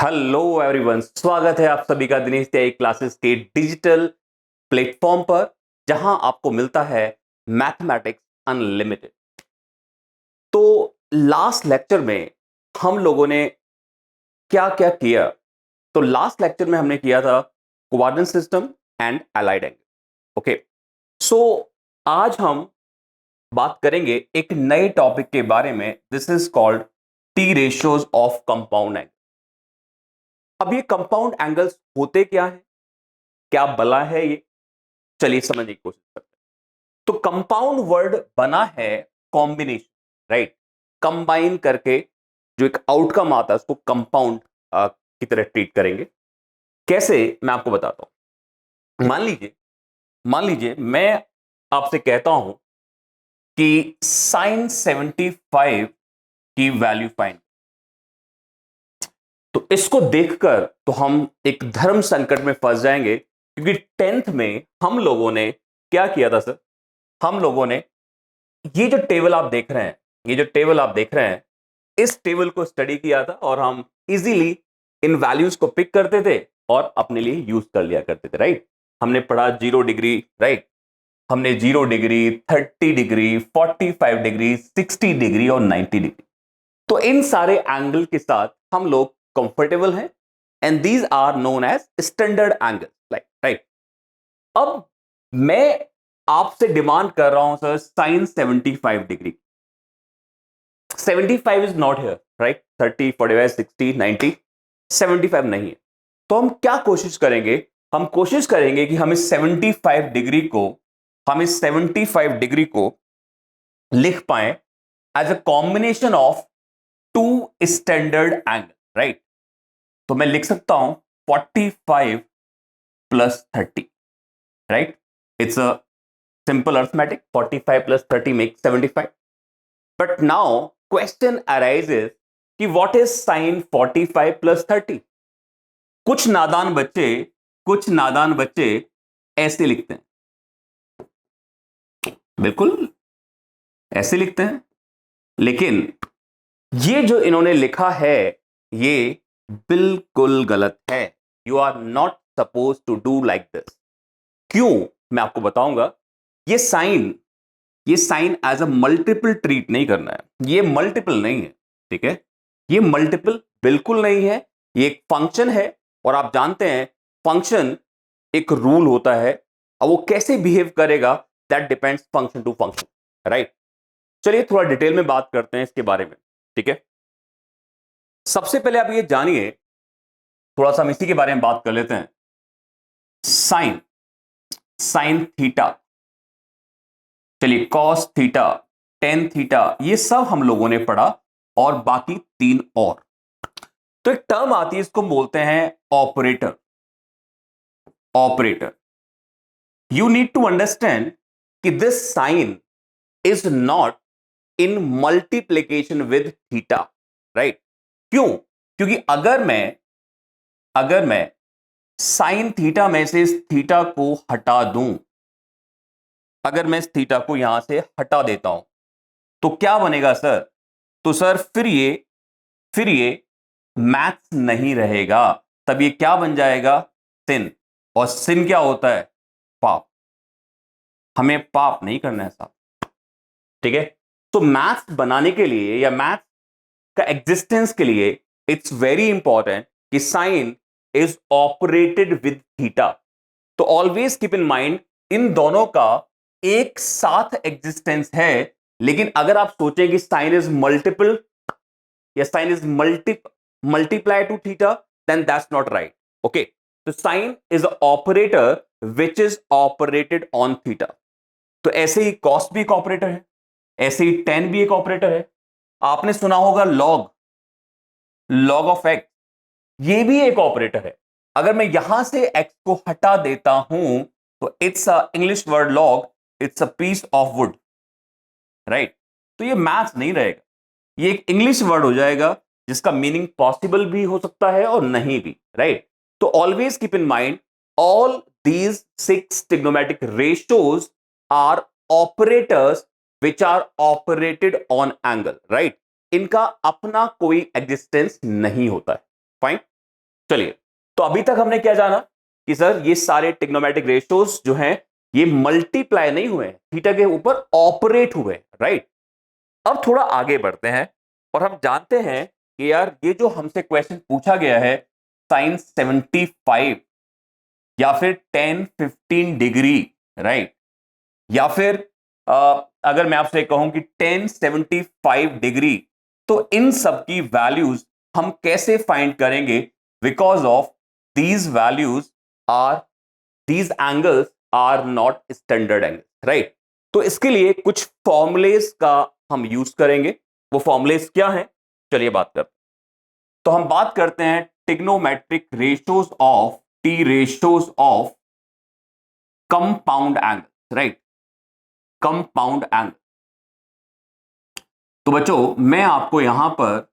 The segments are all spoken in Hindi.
हेलो एवरीवन, स्वागत है आप सभी का दिनेश त्यागी क्लासेस के डिजिटल प्लेटफॉर्म पर, जहां आपको मिलता है मैथमेटिक्स अनलिमिटेड। तो लास्ट लेक्चर में हम लोगों ने क्या क्या किया? तो लास्ट लेक्चर में हमने किया था coordinate system and allied angle. Okay, so आज हम बात करेंगे एक नए टॉपिक के बारे में। This is called T ratios of compound angle. अब ये कंपाउंड एंगल्स होते क्या है, क्या बला है ये, चलिए समझने की कोशिश करते हैं। तो कंपाउंड वर्ड बना है कॉम्बिनेशन, राइट? कंबाइन करके जो एक आउटकम आता है उसको कंपाउंड की तरह ट्रीट करेंगे। कैसे, मैं आपको बताता हूं। मान लीजिए मैं आपसे कहता हूं कि साइन 75 की वैल्यू फाइंड। तो इसको देखकर तो हम एक धर्म संकट में फंस जाएंगे, क्योंकि 10th में हम लोगों ने क्या किया था सर? हम लोगों ने ये जो टेबल आप देख रहे हैं, इस टेबल को स्टडी किया था और हम इजीली इन वैल्यूज को पिक करते थे और अपने लिए यूज कर लिया करते थे, राइट? हमने पढ़ा 0 डिग्री, राइट? हमने 0 डिग्री, 30 डिग्री, 45 डिग्री, 60 डिग्री और 90 डिग्री। तो इन सारे एंगल के साथ हम लोग कंफर्टेबल हैं, and these are known as standard angle, right? अब मैं आपसे डिमांड कर रहा हूं sir sine 75 degree. 75 is not here, right? 30, 45, 60, 90, 75 नहीं है। तो हम क्या कोशिश करेंगे? हम कोशिश करेंगे कि हम इस 75 डिग्री को लिख पाए as a combination of two standard angle, right? तो मैं लिख सकता हूं 45 plus 30, right? It's a simple arithmetic. 45 plus 30 makes 75. But now question arises कि what is sin 45 plus 30? कुछ नादान बच्चे ऐसे लिखते हैं, बिल्कुल ऐसे लिखते हैं। लेकिन ये जो इन्होंने लिखा है ये बिल्कुल गलत है। You are not suppose to do like this. क्यों, मैं आपको बताऊंगा। ये sine as a multiple treat नहीं करना है। ये मल्टीपल नहीं है, ठीक है? ये मल्टीपल बिल्कुल नहीं है। ये एक फंक्शन है, और आप जानते हैं फंक्शन एक रूल होता है, और वो कैसे बिहेव करेगा that depends function to function, right? चलिए थोड़ा डिटेल में बात करते हैं इसके बारे में, ठीक है? सबसे पहले आप ये जानिए, थोड़ा सा हम इसी के बारे में बात कर लेते हैं। साइन साइन थीटा, चलिए कॉस थीटा, टेन थीटा, ये सब हम लोगों ने पढ़ा, और बाकी 3 और। तो एक टर्म आती है, इसको बोलते हैं operator. You need to understand कि this sine is not in multiplication with theta, right? क्यों? क्योंकि अगर मैं साइन थीटा में से इस थीटा को हटा दूं, अगर मैं इस थीटा को यहां से हटा देता हूं, तो क्या बनेगा सर? तो सर फिर ये मैथ्स नहीं रहेगा। तब ये क्या बन जाएगा? सिन। और सिन क्या होता है? पाप। हमें पाप नहीं करना है साहब, ठीक है? तो मैथ्स बनाने के लिए या मैथ्स का एग्जिस्टेंस के लिए इट्स वेरी इंपॉर्टेंट कि sine is operated with theta. तो ऑलवेज कीप इन माइंड इन दोनों का एक साथ एग्जिस्टेंस है। लेकिन अगर आप सोचें कि साइन इज मल्टीपल या sine is multiply to theta, then that's not right. Okay, तो sine is a operator which is operated on theta. तो ऐसे ही कॉस भी एक ऑपरेटर है, ऐसे ही टेन भी एक ऑपरेटर है। आपने सुना होगा लॉग ऑफ एक्स, ये भी एक ऑपरेटर है। अगर मैं यहां से एक्स को हटा देता हूं, तो it's a English word log, it's a piece of wood, right? तो ये मैथ्स नहीं रहेगा, ये एक इंग्लिश वर्ड हो जाएगा जिसका मीनिंग पॉसिबल भी हो सकता है और नहीं भी, राइट? तो always keep in mind all these 6 trigonometric ratios are operators which are operated on angle, right? इनका अपना कोई एग्जिस्टेंस नहीं होता है, फाइन? चलिए, तो अभी तक हमने क्या जाना कि सर ये सारे ट्रिग्नोमेट्रिक रेशियोज जो हैं ये मल्टीप्लाई नहीं हुए, थीटा के ऊपर ऑपरेट हुए, राइट। अब थोड़ा आगे बढ़ते हैं और हम जानते हैं कि यार ये जो हमसे क्वेश्चन पूछा गया है साइन 75 या फिर 10-15 डिग्री, राइट, या फिर अगर मैं आपसे कहूं कि 10-75 डिग्री, तो इन सब की वैल्यूज हम कैसे फाइंड करेंगे, because of these values are these angles are not standard angle, right. तो इसके लिए कुछ फॉर्मुलेस का हम यूज करेंगे। वो फॉर्मुलेस क्या हैं, चलिए बात करते हैं। तो हम बात करते हैं trigonometric ratios of T ratios of compound angle, right, compound angle. तो बच्चों मैं आपको यहां पर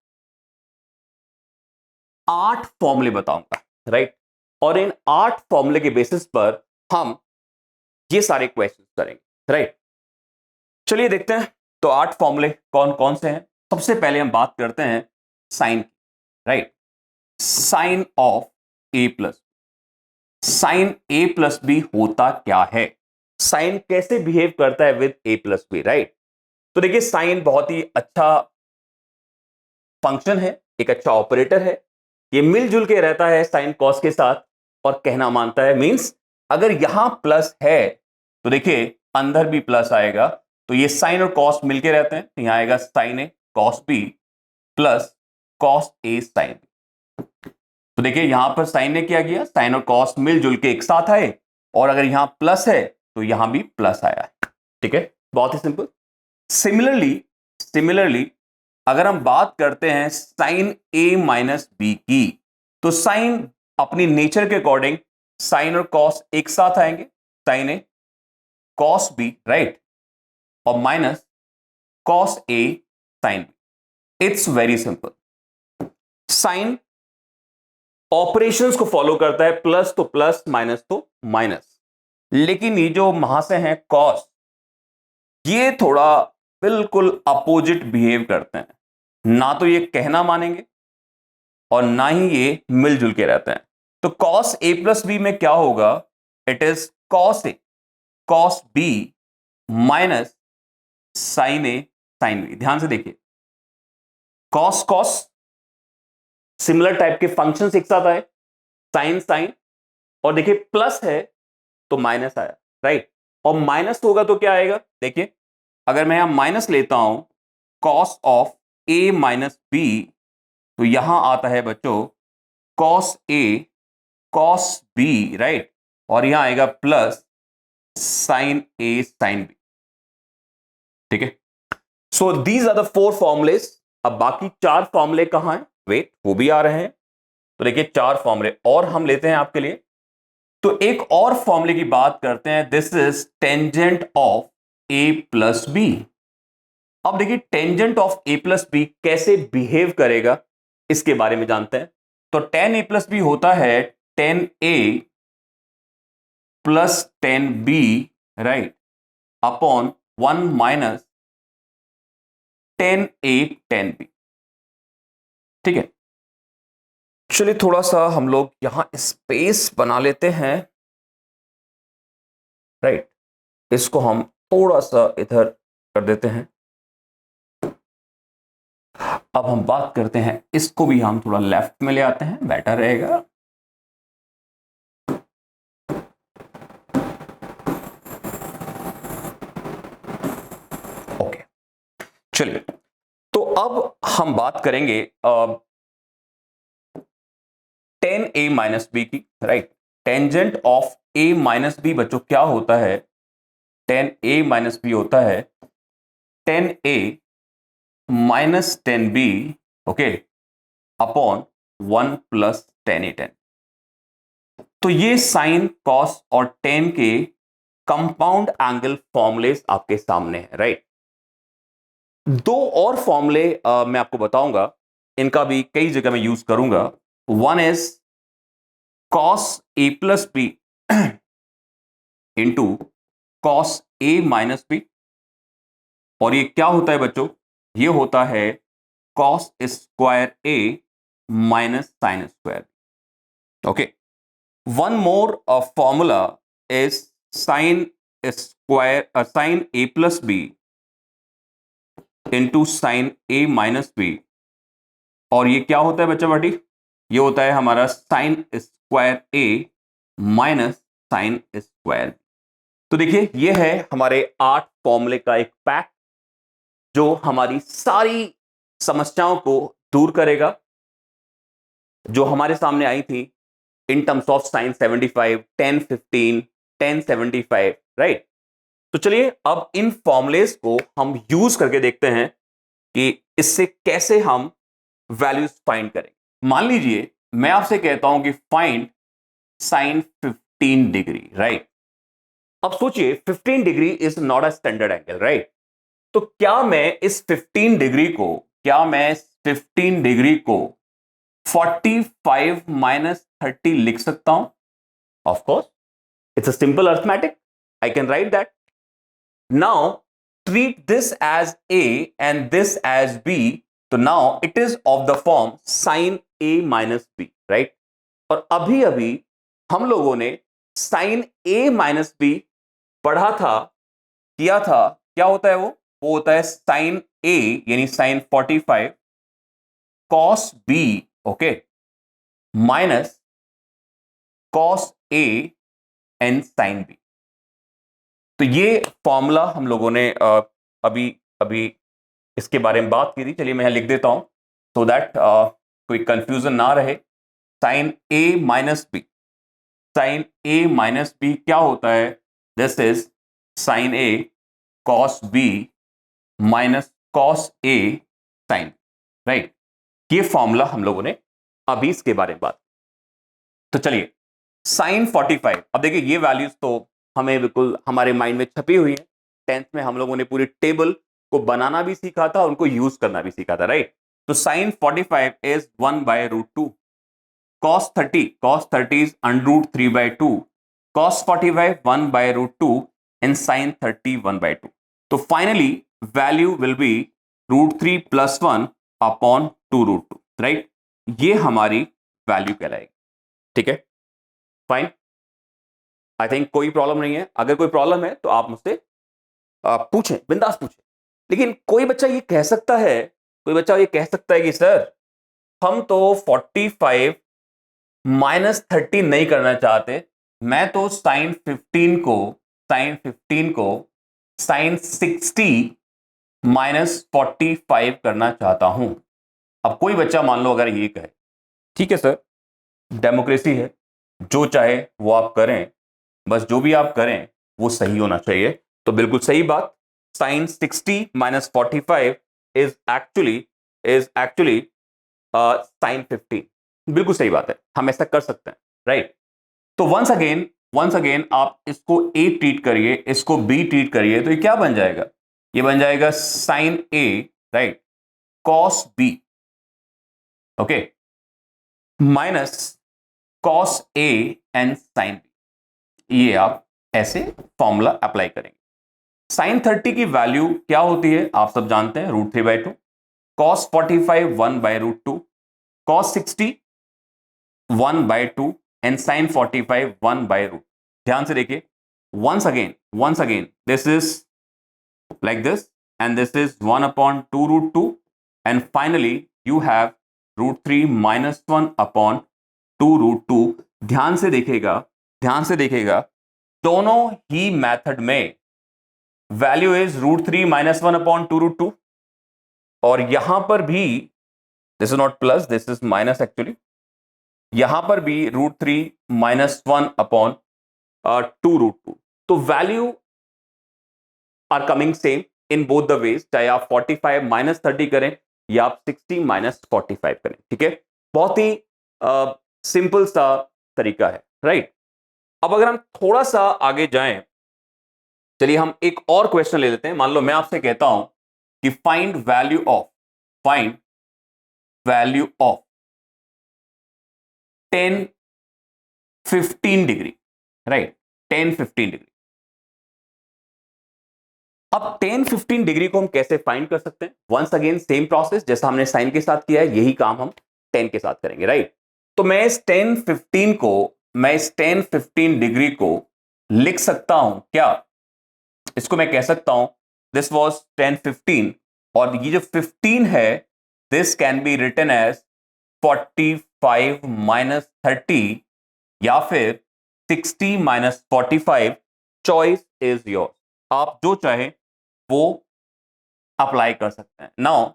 8 फॉर्मूले बताऊंगा, राइट, और इन 8 फॉर्मूले के बेसिस पर हम ये सारे क्वेश्चंस करेंगे, राइट। चलिए देखते हैं तो 8 फॉर्मूले कौन कौन से हैं। सबसे पहले हम बात करते हैं साइन की, right. Sine of A plus, sine A plus b होता क्या है, साइन कैसे बिहेव करता है with a plus b, right. तो देखिए साइन बहुत ही अच्छा फंक्शन है, एक अच्छा ऑपरेटर है, ये मिलजुल के रहता है साइन कॉस के साथ और कहना मानता है। मींस अगर यहां प्लस है तो देखिए अंदर भी प्लस आएगा, तो ये साइन और कॉस मिलके रहते हैं, तो यहां आएगा sign a cos b plus cos a sine B. तो देखिए यहां पर साइन ने क्या किया, साइन और कॉस मिलजुल के एक साथ आए, और अगर यहां प्लस है तो यहां भी प्लस आया है, ठीक है, बहुत ही सिंपल। सिमिलरली सिमिलरली अगर हम बात करते हैं साइन ए माइनस बी की, तो साइन अपनी नेचर के अकॉर्डिंग साइन और कॉस एक साथ आएंगे, sine a cos b, right, और minus cos a sine b. It's very simple. Sine operations को फॉलो करता है, प्लस तो प्लस, माइनस तो माइनस, लेकिन ये जो महाशय हैं कॉस, ये थोड़ा बिल्कुल अपोजिट बिहेव करते हैं, ना तो ये कहना मानेंगे और ना ही ये मिलजुल के रहते हैं। तो कॉस ए प्लस बी में क्या होगा, it is cos a cos b minus sine a sine b. ध्यान से देखिए, कॉस कॉस सिमिलर टाइप के फंक्शंस एक साथ आए, साइन साइन, और देखिए प्लस है तो माइनस आया, राइट, और माइनस होगा तो क्या आएगा, देखिए अगर मैं यहां माइनस लेता हूं cos of A minus b, तो यहां आता है बच्चों cos a cos b, right, और यहां आएगा plus sine a sine b, ठीक है। So these are the 4 formulas. अब बाकी 4 फॉर्मुले कहां हैं, वेट, वो भी आ रहे हैं। तो देखिए 4 फॉर्मुले और हम लेते हैं आपके लिए। तो एक और फॉर्मूले की बात करते हैं, this is tangent of A plus b. अब देखिए tangent of A plus b कैसे बिहेव करेगा इसके बारे में जानते हैं। तो टेन ए प्लस बी होता है tan a plus tan b, right, upon 1 minus tan a tan b, ठीक है। चलिए थोड़ा सा हम लोग यहां स्पेस बना लेते हैं, राइट, इसको हम थोड़ा सा इधर कर देते हैं। अब हम बात करते हैं, इसको भी हम थोड़ा लेफ्ट में ले आते हैं, बेटर रहेगा। ओके, चलिए तो अब हम बात करेंगे टेन ए माइनस बी की, right. Tangent of A minus b बच्चों क्या होता है, टेन ए माइनस बी होता है tan a minus tan b, okay, upon 1 plus tan a tan. तो ये साइन कॉस और टेन के कंपाउंड एंगल फॉर्मुलेस आपके सामने है, राइट। 2 और फॉर्मुले मैं आपको बताऊंगा, इनका भी कई जगह मैं यूज करूंगा। One is cos a plus b into cos a minus b, और ये क्या होता है बच्चों, ये होता है cos square a minus sine square. Okay, one more formula is sine square sine A plus b into sine a minus b, और ये क्या होता है बच्चा बाटी? ये होता है हमारा sign square a minus sine square. तो देखिए ये है हमारे 8 फॉर्मूले का एक पैक जो हमारी सारी समस्याओं को दूर करेगा जो हमारे सामने आई थी in terms of sine 75, 10, 15, 10, 75, right. तो चलिए अब इन फॉर्मुलेस को हम यूज करके देखते हैं कि इससे कैसे हम वैल्यूज फाइंड करें। मान लीजिए मैं आपसे कहता हूं कि फाइंड साइन 15 डिग्री, राइट। अब सोचिए 15 degree is not a standard angle, right. तो क्या मैं इस 15 डिग्री को 45 माइनस 30 लिख सकता हूं? Of course, it's a simple arithmetic, I can write that. Now treat this as a and this as b, तो now it is of the form sine a minus b, right. और अभी अभी हम लोगों ने साइन a माइनस बी पढ़ा था, किया था। क्या होता है वो होता है साइन a यानी sine 45 cos b, okay, minus cos a and sine b। तो ये फॉर्मूला हम लोगों ने अभी अभी इसके बारे में बात की थी। चलिए मैं यहां लिख देता हूं सो दैट कोई कंफ्यूजन ना रहे। Sine a minus b, sine a minus b क्या होता है? This is sine a cos b minus cos a sine, right. ये फॉर्मूला हम लोगों ने अभी इसके बारे में बात। तो चलिए साइन 45, अब देखिए ये वैल्यूज तो हमें बिल्कुल हमारे माइंड में छपी हुई है। 10th में हम लोगों ने पूरी टेबल को बनाना भी सीखा था, उनको यूज करना भी सीखा था, राइट। तो sine 45 is 1/√2, cos 30 is √3/2, cos 45 1/√2 and sin 30 1/2। तो finally value will be √3 + 1 upon 2√2, right. ये हमारी वैल्यू कहलाएगी, ठीक है, फाइन। आई थिंक कोई प्रॉब्लम नहीं है। अगर कोई प्रॉब्लम है तो आप मुझसे पूछें, बिंदास पूछें। लेकिन कोई बच्चा ये कह सकता है, कोई बच्चा ये कह सकता है कि सर हम तो 45 माइनस 30 नहीं करना चाहते, मैं तो साइन 15 को साइन 60 माइनस 45 करना चाहता हूं। अब कोई बच्चा मान लो अगर ये कहे, ठीक है सर, डेमोक्रेसी है, जो चाहे वो आप करें, बस जो भी आप करें वो सही होना चाहिए। तो बिल्कुल सही बात, sine 60 minus 45 is actually sine 15। बिल्कुल सही बात है, हम ऐसा कर सकते हैं, राइट। तो वंस अगेन आप इसको ए ट्रीट करिए, इसको बी ट्रीट करिए, तो ये क्या बन जाएगा? ये बन जाएगा sine a, right, cos b, okay, minus cos a and sine b. ये आप ऐसे फॉर्मूला अप्लाई करेंगे। साइन 30 की वैल्यू क्या होती है आप सब जानते हैं, √3/2, कॉस 45 1/√2, कॉस 60 1/2 एंड साइन 45 1/√2। ध्यान से देखिए, once again this is like this and this is 1/2√2 and finally you have √3 minus 1/2√2। ध्यान से देखिएगा दोनों ही मेथड में वैल्यू इज √3 minus 1/2√2, और यहां पर भी this is not plus, this is minus actually, यहां पर भी √3 minus 1/2√2। तो value are coming same in both the ways, चाहे आप 45 माइनस 30 करें या आप 60 माइनस 45 करें, ठीक है। बहुत ही सिंपल सा तरीका है, राइट। अब अगर हम थोड़ा सा आगे जाएं, चलिए हम एक और क्वेश्चन ले लेते हैं। मान लो मैं आपसे कहता हूं कि find value of 10 15 degree, right, 10 15 degree. अब 10 15 डिग्री को हम कैसे फाइंड कर सकते हैं? वंस अगेन सेम प्रोसेस, जैसा हमने साइन के साथ किया है, यही काम हम 10 के साथ करेंगे, राइट। तो मैं इस 10 डिग्री को लिख सकता हूं क्या? इसको मैं कह सकता हूं दिस वॉज 10-15, और ये जो 15 है this can be written as 45 minus 30, या फिर 60 माइनस 45। चॉइस इज योर, आप जो चाहे वो अप्लाई कर सकते हैं। नाउ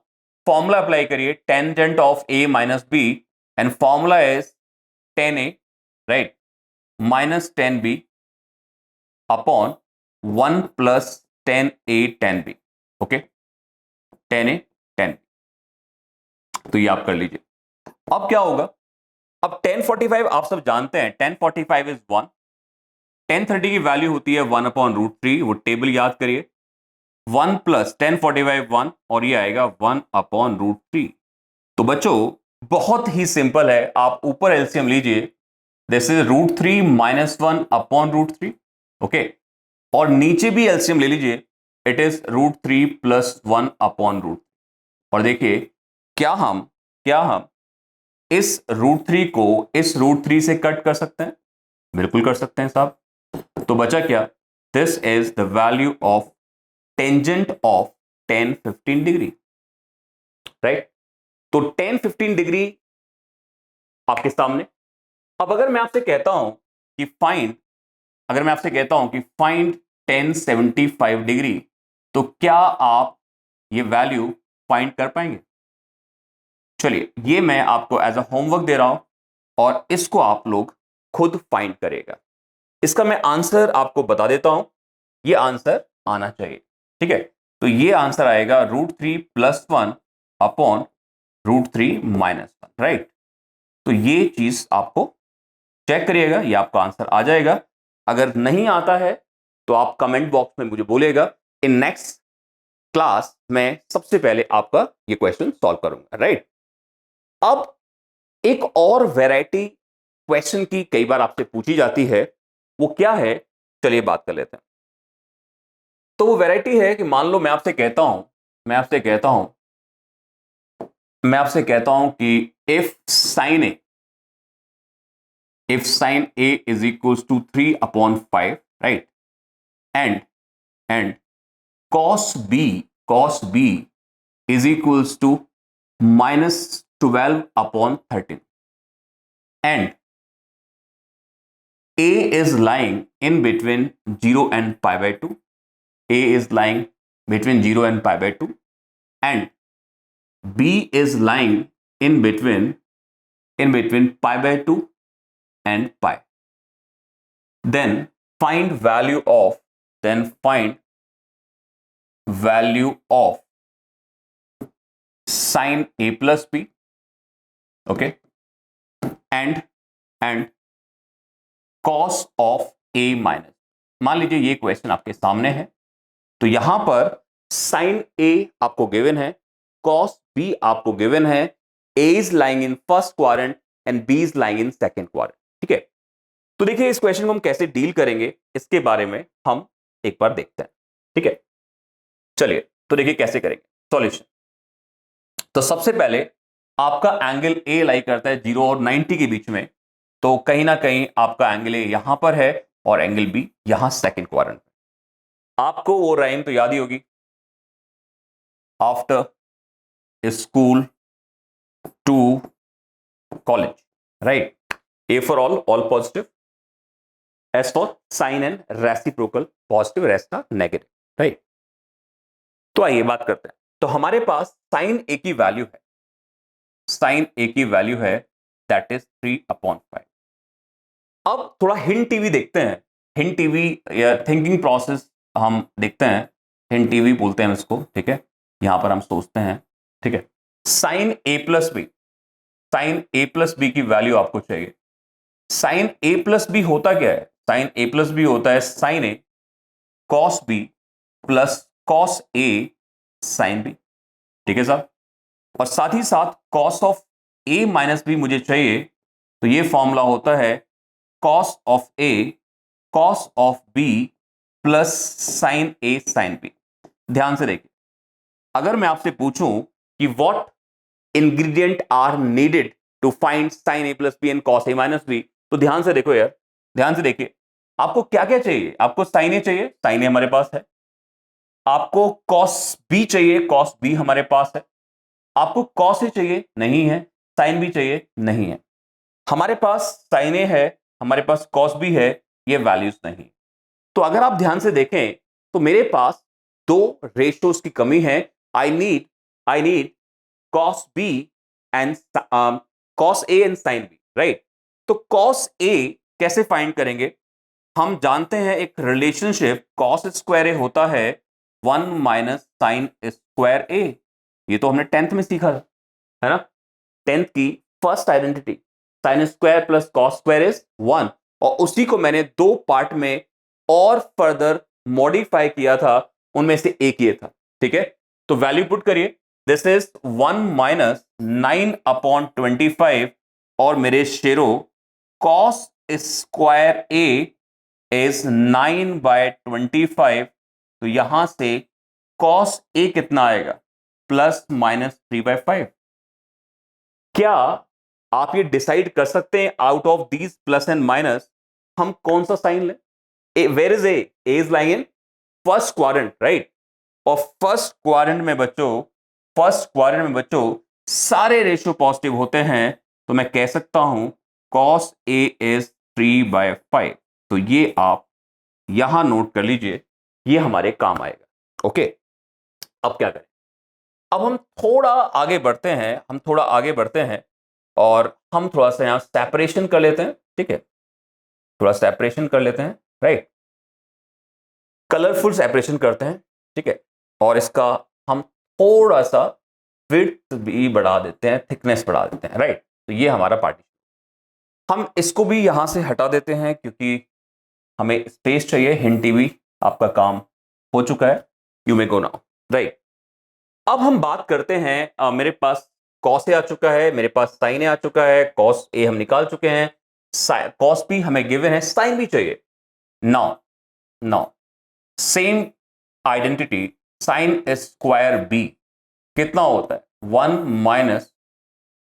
फॉर्मूला अप्लाई करिए, tangent of A minus b, and formula is 10a, right, minus 10b upon 1 plus 10a 10b। Okay, 10a 10b, तो ये आप कर लीजिए। अब क्या होगा, अब 1045 आप सब जानते हैं, 1045 इज 1, 1030 की वैल्यू होती है 1 अपॉन रूट 3, वो टेबल याद करिए। 1 प्लस 1045 1, और ये आएगा 1 अपॉन रूट 3। तो बच्चों बहुत ही सिंपल है, आप ऊपर एलसीएम लीजिए, this is root 3 minus 1 upon root 3, okay, और नीचे भी एलसीएम ले लीजिए, it is root 3 plus 1 upon root. और देखिए क्या हम इस रूट 3 को इस रूट 3 से कट कर सकते हैं? बिल्कुल कर सकते हैं साहब। तो बचा क्या, this is the value of tangent of 10-15 degree, right. तो 10-15 डिग्री आपके सामने। अब अगर मैं आपसे कहता हूं कि फाइंड 1075 डिग्री, तो क्या आप ये वैल्यू फाइंड कर पाएंगे? चलिए, ये मैं आपको एज अ होमवर्क दे रहा हूं, और इसको आप लोग खुद फाइंड करेगा। इसका मैं आंसर आपको बता देता हूं, ये आंसर आना चाहिए, ठीक है। तो ये आंसर आएगा root 3 plus 1 upon root 3 minus 1, right. तो ये चीज आपको चेक करिएगा, ये आपका आंसर आ जाएगा। अगर नहीं आता है तो आप कमेंट बॉक्स में मुझे बोलिएगा, इन नेक्स्ट क्लास मैं सबसे पहले आपका ये क्वेश्चन सॉल्व करूंगा, राइट। अब एक और वैरायटी क्वेश्चन की कई बार आपसे पूछी जाती है, वो क्या है, चलिए बात कर लेते हैं। तो वो वैरायटी है कि मान लो मैं आपसे कहता हूं कि if sine a is equals to 3 upon 5, right, and cos b is equals to minus 12 upon 13, and a is lying in between 0 and pi by 2, a is lying between 0 and pi by 2, and b is lying in between pi by 2 and pi. Then find value of sin a plus b, okay, and cos of a minus. मान लीजिए ये क्वेश्चन आपके सामने है, तो यहां पर sin a आपको गिवन है, cos b आपको गिवन है, a is lying in first quadrant and b is lying in second quadrant, ठीक है। तो देखिए इस क्वेश्चन को हम कैसे डील करेंगे, इसके बारे में हम एक बार देखते हैं, ठीक है। चलिए, तो देखिए कैसे करेंगे सॉल्यूशन। तो सबसे पहले आपका एंगल ए लाई करता है 0 और 90 के बीच में, तो कहीं ना कहीं आपका एंगल ए यहां पर है और एंगल बी यहां सेकंड क्वाड्रेंट पे। आपको वो राइम तो याद ही होगी, after school to college, right. A for all positive, S for sine and reciprocal, positive rest negative, right. तो आइए बात करते हैं। तो हमारे पास साइन ए की वैल्यू है दैट इज 3/5। अब थोड़ा हिंट टीवी देखते हैं, हिंट टीवी या थिंकिंग प्रोसेस हम देखते हैं, हिंट टीवी बोलते हैं इसको, ठीक है। यहां पर हम सोचते हैं, ठीक है। साइन ए प्लस बी की वैल्यू आपको चाहिए। साइन ए प्लस बी होता क्या है? साइन ए प्लस बी होता है sine a cos b plus cos a sine b, ठीक है साहब। और साथ ही साथ cos of A minus b मुझे चाहिए, तो ये फॉर्मूला होता है cos of a cos of b plus sine a sine b. ध्यान से देखिए, अगर मैं आपसे पूछूं कि what ingredient are needed to find sine A plus b and cos a minus b. तो ध्यान से देखो यार, ध्यान से देखिए, आपको क्या क्या चाहिए? आपको साइन ए चाहिए, साइन ए हमारे पास है। आपको कॉस बी चाहिए, कॉस बी हमारे पास है। आपको कॉस ए चाहिए, नहीं है। साइन बी चाहिए, नहीं है। हमारे पास साइन ए है, हमारे पास कॉस बी है, ये वैल्यूज नहीं। तो अगर आप ध्यान से देखें तो मेरे पास दो रेशियोज की कमी है। I need cos b and cos a and sine b, right? तो कॉस ए कैसे फाइंड करेंगे? हम जानते हैं एक रिलेशनशिप, कॉस स्क्वायर ए होता है 1 माइनस साइन स्क्वायर ए। ये तो हमने 10th में सीखा था, है ना? 10th की first identity, sine square plus cos square is 1। और उसी को मैंने दो पार्ट में और फर्दर मॉडिफाई किया था, उनमें से एक ये था। ठीक है, तो वैल्यू पुट करिए। दिस इज 1 माइनस 9/25 और मेरे शेरो कॉस स्क्वायर ए इज 9/25। तो यहां से कॉस ए कितना आएगा? Plus minus 3/5। क्या आप ये डिसाइड कर सकते हैं out of these plus and minus हम कौन सा साइन लें? Where is a? Is lying in first quadrant, right? और फर्स्ट क्वाड्रेंट में बच्चों सारे रेशियो पॉजिटिव होते हैं। तो मैं कह सकता हूं कॉस ए इज 3/5। तो ये आप यहां नोट कर लीजिए, ये हमारे काम आएगा। ओके, अब क्या करें? अब हम थोड़ा आगे बढ़ते हैं और हम थोड़ा सा यहां सेपरेशन कर लेते हैं। ठीक है, थोड़ा सेपरेशन कर लेते हैं, राइट? कलरफुल सेपरेशन करते हैं, ठीक है? और इसका हम थोड़ा सा विड्थ भी बढ़ा देते हैं, थिकनेस बढ़ा देते हैं, राइट? तो ये हमारा पार्टीशन। हम इसको भी यहां से हटा देते हैं क्योंकि हमें स्पेस चाहिए। हिंट टीवी आपका काम हो चुका है, you may go now, right? अब हम बात करते हैं, मेरे पास कॉस ए आ चुका है, मेरे पास साइन ए आ चुका है, कॉस ए हम निकाल चुके हैं, कॉस बी हमें गिवन है, साइन भी चाहिए। Now now same identity, sine square b कितना होता है? 1 माइनस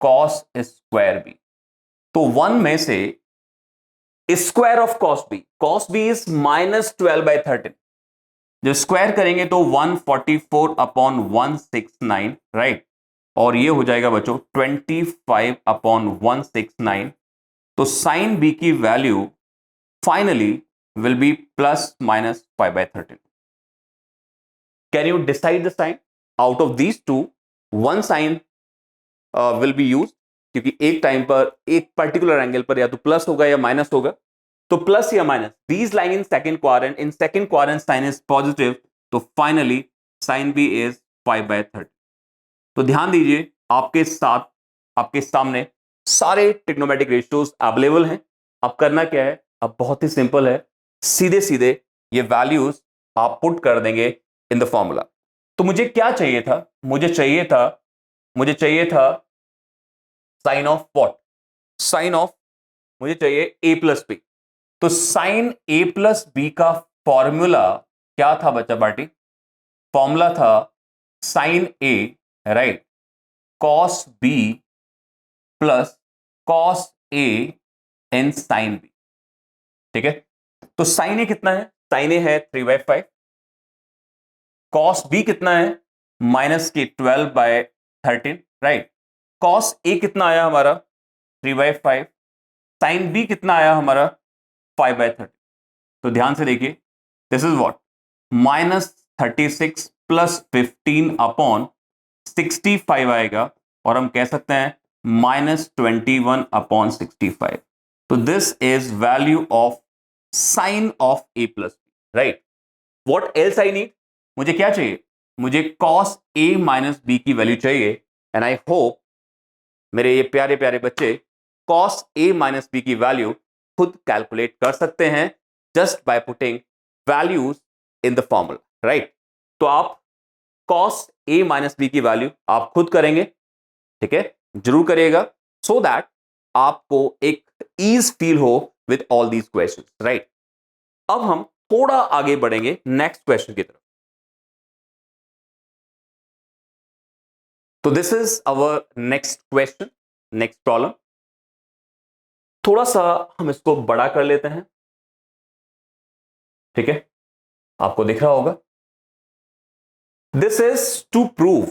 कॉस स्क्वायर बी। तो 1 में से square of cos b is -12/13। जो स्क्वायर करेंगे तो 144/169, राइट? और ये हो जाएगा बच्चों 25/169। तो साइन बी की value finally will be ±5/13। Can you decide the sign? Out of these two, one sign will be use, क्योंकि एक टाइम पर एक पर्टिकुलर एंगल पर या तो प्लस होगा या माइनस होगा। तो प्लस या minus, these lying in second quadrant, in second quadrant sine is positive, तो फाइनली साइन बी इज 5/30। तो ध्यान दीजिए, आपके साथ, आपके सामने सारे ट्रिग्नोमेट्रिक रेशियोज अवेलेबल हैं। अब करना क्या है? अब बहुत ही सिंपल है, सीधे सीधे ये वैल्यूज आप पुट कर देंगे इन द फॉर्मूला। तो मुझे क्या चाहिए था? मुझे चाहिए था sine of what? Sine of, मुझे चाहिए a प्लस बी। तो साइन a प्लस बी का फॉर्मूला क्या था बच्चा पार्टी? फॉर्मूला था sine a, right, cos b plus cos a and sine b। ठीक है, तो साइन a कितना है? साइन a है 3/5। कॉस b कितना है? -12/13, राइट? कॉस a कितना आया हमारा? 3/5। साइन b कितना आया हमारा? 5/30। तो ध्यान से देखिए, दिस इज व्हाट? -36 प्लस 15/65 आएगा, और हम कह सकते हैं -21/65। तो this is value of sine of a plus b, right? What else I need? मुझे क्या चाहिए? मुझे कॉस a माइनस बी की वैल्यू चाहिए। एंड आई होप मेरे ये प्यारे प्यारे बच्चे कॉस a माइनस बी की वैल्यू खुद कैलकुलेट कर सकते हैं just by putting values in the formula, right? तो आप कॉस a माइनस बी की वैल्यू आप खुद करेंगे, ठीक है? जरूर करिएगा, सो दैट आपको एक ईज फील हो with all these questions, right? अब हम थोड़ा आगे बढ़ेंगे नेक्स्ट क्वेश्चन की तरफ। तो this is our next question, next problem. थोड़ा सा हम इसको बड़ा कर लेते हैं, ठीक है, आपको दिख रहा होगा। दिस इज टू प्रूव,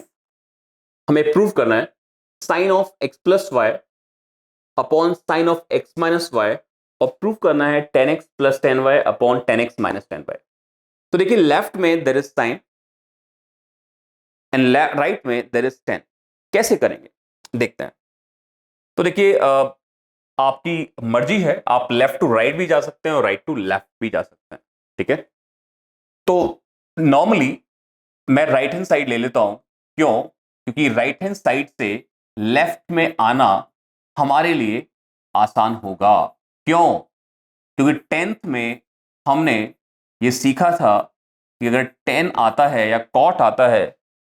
हमें प्रूव करना है sine of x plus y upon sine of x minus y, और प्रूव करना है tan x plus tan y upon tan x minus tan y. तो देखिए लेफ्ट में there is sine and right में देयर इज टेन। कैसे करेंगे देखते हैं। तो देखिए आपकी मर्जी है, आप लेफ्ट टू राइट भी जा सकते हैं और राइट टू लेफ्ट भी जा सकते हैं, ठीक है। तो नॉर्मली मैं राइट हैंड साइड ले लेता हूं, क्यों? क्योंकि राइट हैंड साइड से लेफ्ट में आना हमारे लिए आसान होगा। क्यों? क्योंकि टेंथ में हमने ये सीखा था कि अगर टेन आता है या कॉट आता है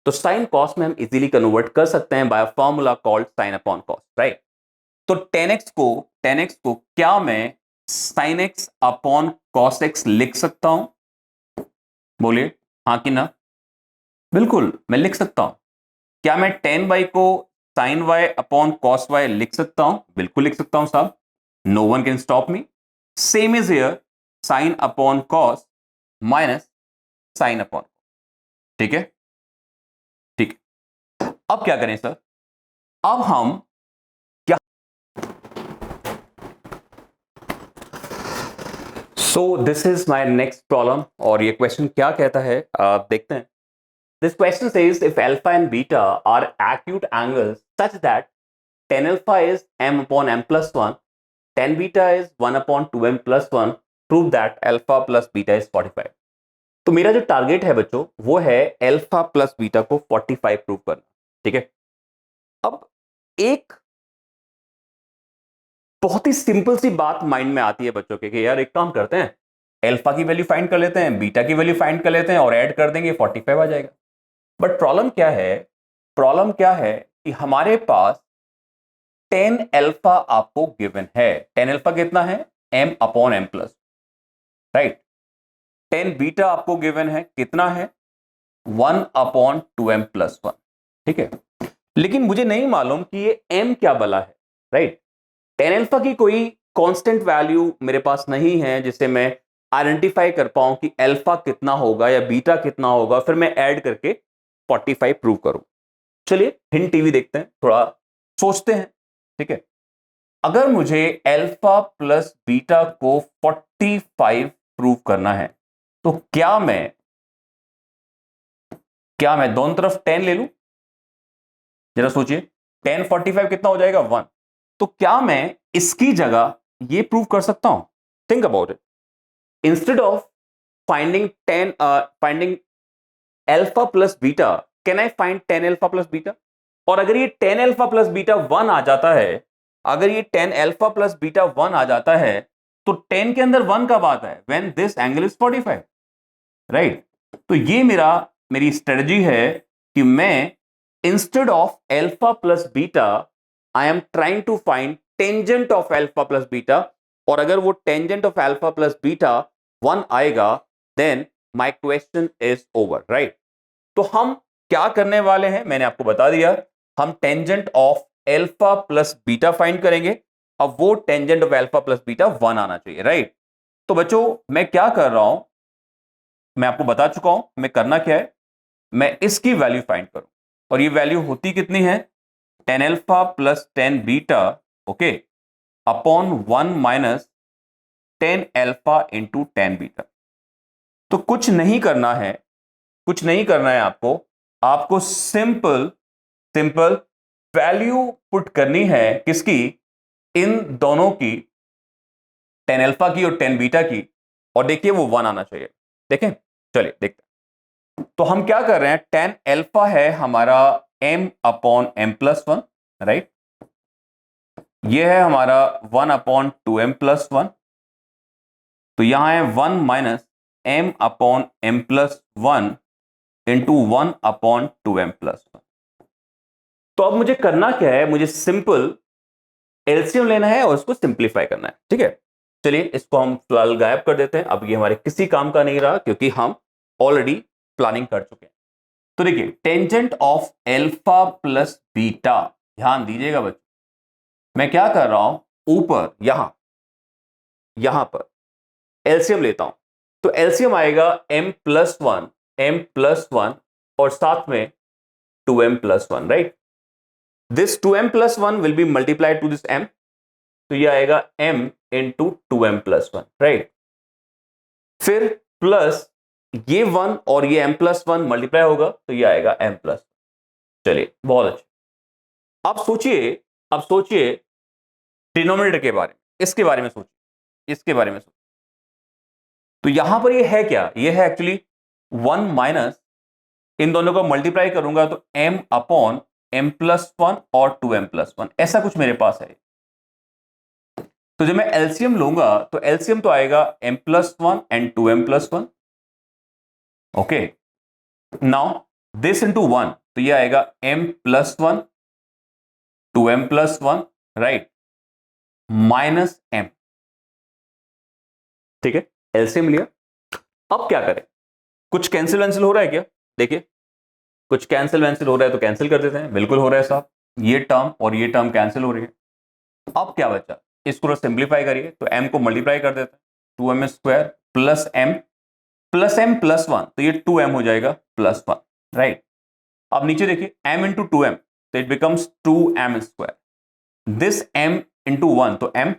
तो साइन कॉस में हम इजीली कन्वर्ट कर सकते हैं by formula called sign upon cos, right. तो टेन एक्स को क्या मैं sine x upon cos x लिख सकता हूं? बोलिए हाँ कि ना। बिल्कुल मैं लिख सकता हूं। क्या मैं टेन वाई को sine y upon cos y लिख सकता हूं? बिल्कुल लिख सकता हूं साहब, no one can stop me. Same is here, sine upon cos minus sine upon, ठीक है, ठीक है। अब क्या करें सर? अब हम क्या, so this is my next problem, और ये क्वेश्चन क्या कहता है देखते हैं। This question says if alpha and beta are acute angles such that tan alpha is m upon m plus 1, tan beta is 1 upon 2m plus 1, prove that alpha plus beta is 45। तो मेरा जो टारगेट है बच्चों वो है अल्फा प्लस बीटा को 45 प्रूव करना, ठीक है। अब एक बहुत ही सिंपल सी बात माइंड में आती है बच्चों के कि यार एक काम करते हैं, अल्फा की वैल्यू फाइंड कर लेते हैं, बीटा की वैल्यू फाइंड कर लेते हैं और ऐड कर देंगे 45 आ जाएगा। बट प्रॉब्लम क्या है? प्रॉब्लम क्या है कि हमारे पास टेन अल्फा आपको गिवन है। टेन अल्फा कितना है? m upon m plus, right. Tan beta आपको गिवन है, कितना है? 1 अपॉन 2m प्लस 1, ठीक है। लेकिन मुझे नहीं मालूम कि ये m क्या बला है, राइट। टेन अल्फा की कोई कांस्टेंट वैल्यू मेरे पास नहीं है जिससे मैं आइडेंटिफाई कर पाऊं कि अल्फा कितना होगा या बीटा कितना होगा, फिर मैं ऐड करके 45 प्रूव करूं। चलिए हिंट टीवी देखते हैं, थोड़ा सोचते हैं, ठीक है। अगर मुझे अल्फा प्लस बीटा को 45 प्रूव करना है तो क्या मैं दोनों तरफ 10 ले लूं? जरा सोचिए, 10 45 कितना हो जाएगा? 1। तो क्या मैं इसकी जगह ये प्रूव कर सकता हूं? Think about it. Instead of finding alpha plus beta, can I find 10 alpha plus beta? और अगर ये 10 अल्फा प्लस बीटा 1 आ जाता है, अगर ये 10 अल्फा प्लस बीटा 1 आ जाता है तो 10 के अंदर 1 कब आता है? When this angle is 45, right. तो ये मेरी स्ट्रेटजी है कि मैं instead of alpha plus beta I am trying to find tangent of alpha plus beta, और अगर वो tangent of alpha plus beta 1 आएगा then my question is over, right. तो हम क्या करने वाले हैं मैंने आपको बता दिया, हम tangent of alpha plus beta find करेंगे। अब वो tangent of alpha plus beta 1 आना चाहिए, राइट। तो बच्चों मैं क्या कर रहा हूं, मैं आपको बता चुका हूं मैं करना क्या है। मैं इसकी वैल्यू फाइंड करूं, और ये वैल्यू होती कितनी है? 10 alpha plus 10 beta, okay, upon 1 minus 10 alpha into 10 beta. तो कुछ नहीं करना है, कुछ नहीं करना है आपको सिंपल सिंपल वैल्यू पुट करनी है, किसकी? इन दोनों की, 10 अल्फा की और 10 बीटा की, और देखिए वो 1 आना चाहिए। देखें, चलिए देखते हैं। तो हम क्या कर रहे हैं, 10 अल्फा है हमारा m upon m plus 1, right. ये है हमारा 1 अपॉन 2m प्लस 1, तो यहां है 1 minus m upon m plus 1 into 1 upon 2m plus 1। तो अब मुझे करना क्या है, मुझे सिंपल एलसीएम लेना है और इसको सिंप्लीफाई करना है, ठीक है। चलिए इसको हम फिलहाल गायब कर देते हैं, अब ये हमारे किसी काम का नहीं रहा क्योंकि हम ऑलरेडी प्लानिंग कर चुके हैं। तो देखिए tangent of alpha plus beta, ध्यान दीजिएगा बच्चों, मैं क्या कर रहा हूं, ऊपर यहां पर एलसीएम लेता हूं तो एलसीएम आएगा m+1 और साथ में 2m+1, right. This 2m+1 will be multiplied to this m, तो ये आएगा m इंटू 2m+1, राइट। फिर प्लस ये 1 और ये m+1 मल्टीप्लाई होगा तो ये आएगा m+। चलिए बहुत अच्छा। अब सोचिए डिनोमिनेटर के बारे में, इसके बारे में सोचिए। तो यहां पर ये है क्या, ये है एक्चुअली 1 माइनस, इन दोनों को मल्टीप्लाई करूंगा तो m/m+1 और 2m+1 ऐसा कुछ मेरे पास है। तो जब मैं एलसीएम लूंगा तो एलसीएम तो आएगा m+1 and 2m+1। Okay, now this into 1 तो ये आएगा m+1 2m+1, right, minus m। ठीक है, एलसीएम लिया। अब क्या करें, कुछ कैंसिल वैंसिल हो रहा है क्या? देखिए कुछ कैंसिल वैंसिल हो रहा है तो कैंसिल कर देते हैं। बिल्कुल हो रहा है साहब, ये टर्म और ये टर्म कैंसिल हो रही है। अब क्या बचा, इसको सिंप्लीफाई करिए तो m को मल्टीप्लाई कर देते हैं, 2m² प्लस m प्लस 1 तो ये 2m हो जाएगा +1, राइट। अब नीचे देखिए m इंटू 2m तो it becomes 2m²। This m into 1 तो m,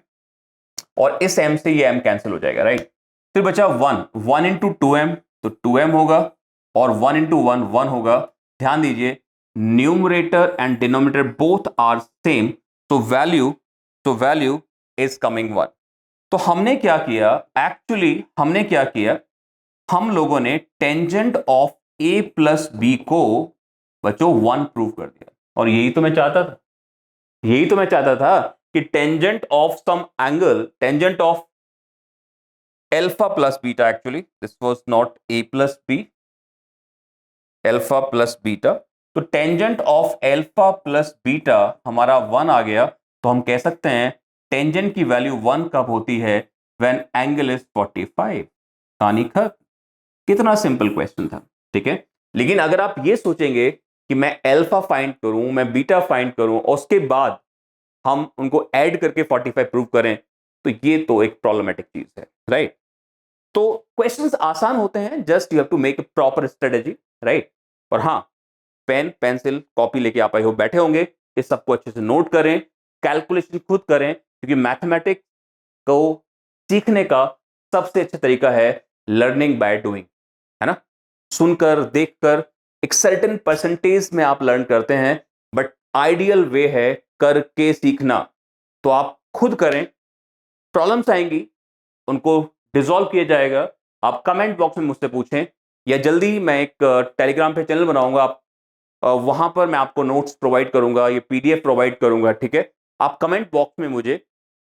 और इस m से ये m कैंसिल हो जाएगा, राइट। फिर बचा 1 इंटू 2m तो 2m होगा, और 1 इंटू 1 होगा। ध्यान दीजिए numerator and denominator both are same, तो वैल्यू इज कमिंग 1। तो हमने क्या किया, हम लोगों ने tangent of a plus b को बच्चों 1 प्रूव कर दिया। और यही तो मैं चाहता था कि tangent of sum angle, tangent of alpha plus beta, actually this was not a plus b, alpha plus beta, तो tangent of alpha plus beta हमारा 1 आ गया। तो हम कह सकते हैं टेंजेंट की वैल्यू 1 कब होती है, व्हेन एंगल इज 45। कहानी खत्म। कितना सिंपल क्वेश्चन था, ठीक है। लेकिन अगर आप ये सोचेंगे कि मैं अल्फा फाइंड करूं, मैं बीटा फाइंड करूं और उसके बाद हम उनको ऐड करके 45 प्रूव करें, तो ये तो एक प्रॉब्लमेटिक चीज है, राइट। तो क्वेश्चंस आसान होते हैं, just you have to make a proper strategy, right. और हाँ, पेन पेंसिल कॉपी लेके आप आई हो बैठे होंगे, इस सबको अच्छे से नोट करें, कैलकुलेशन खुद करें, क्योंकि मैथमेटिक्स को सीखने का सबसे अच्छा तरीका है लर्निंग बाय डूइंग, है ना। सुनकर देखकर एक सर्टेन परसेंटेज में आप लर्न करते हैं, बट आइडियल वे है करके सीखना। तो आप खुद करें, प्रॉब्लम्स आएंगी उनको डिसॉल्व किया जाएगा। आप कमेंट बॉक्स में मुझसे पूछें, या जल्दी मैं एक टेलीग्राम पे चैनल बनाऊंगा, आप वहां पर मैं आपको नोट्स प्रोवाइड करूंगा, ये पीडीएफ प्रोवाइड करूंगा, ठीक है। आप कमेंट बॉक्स में मुझे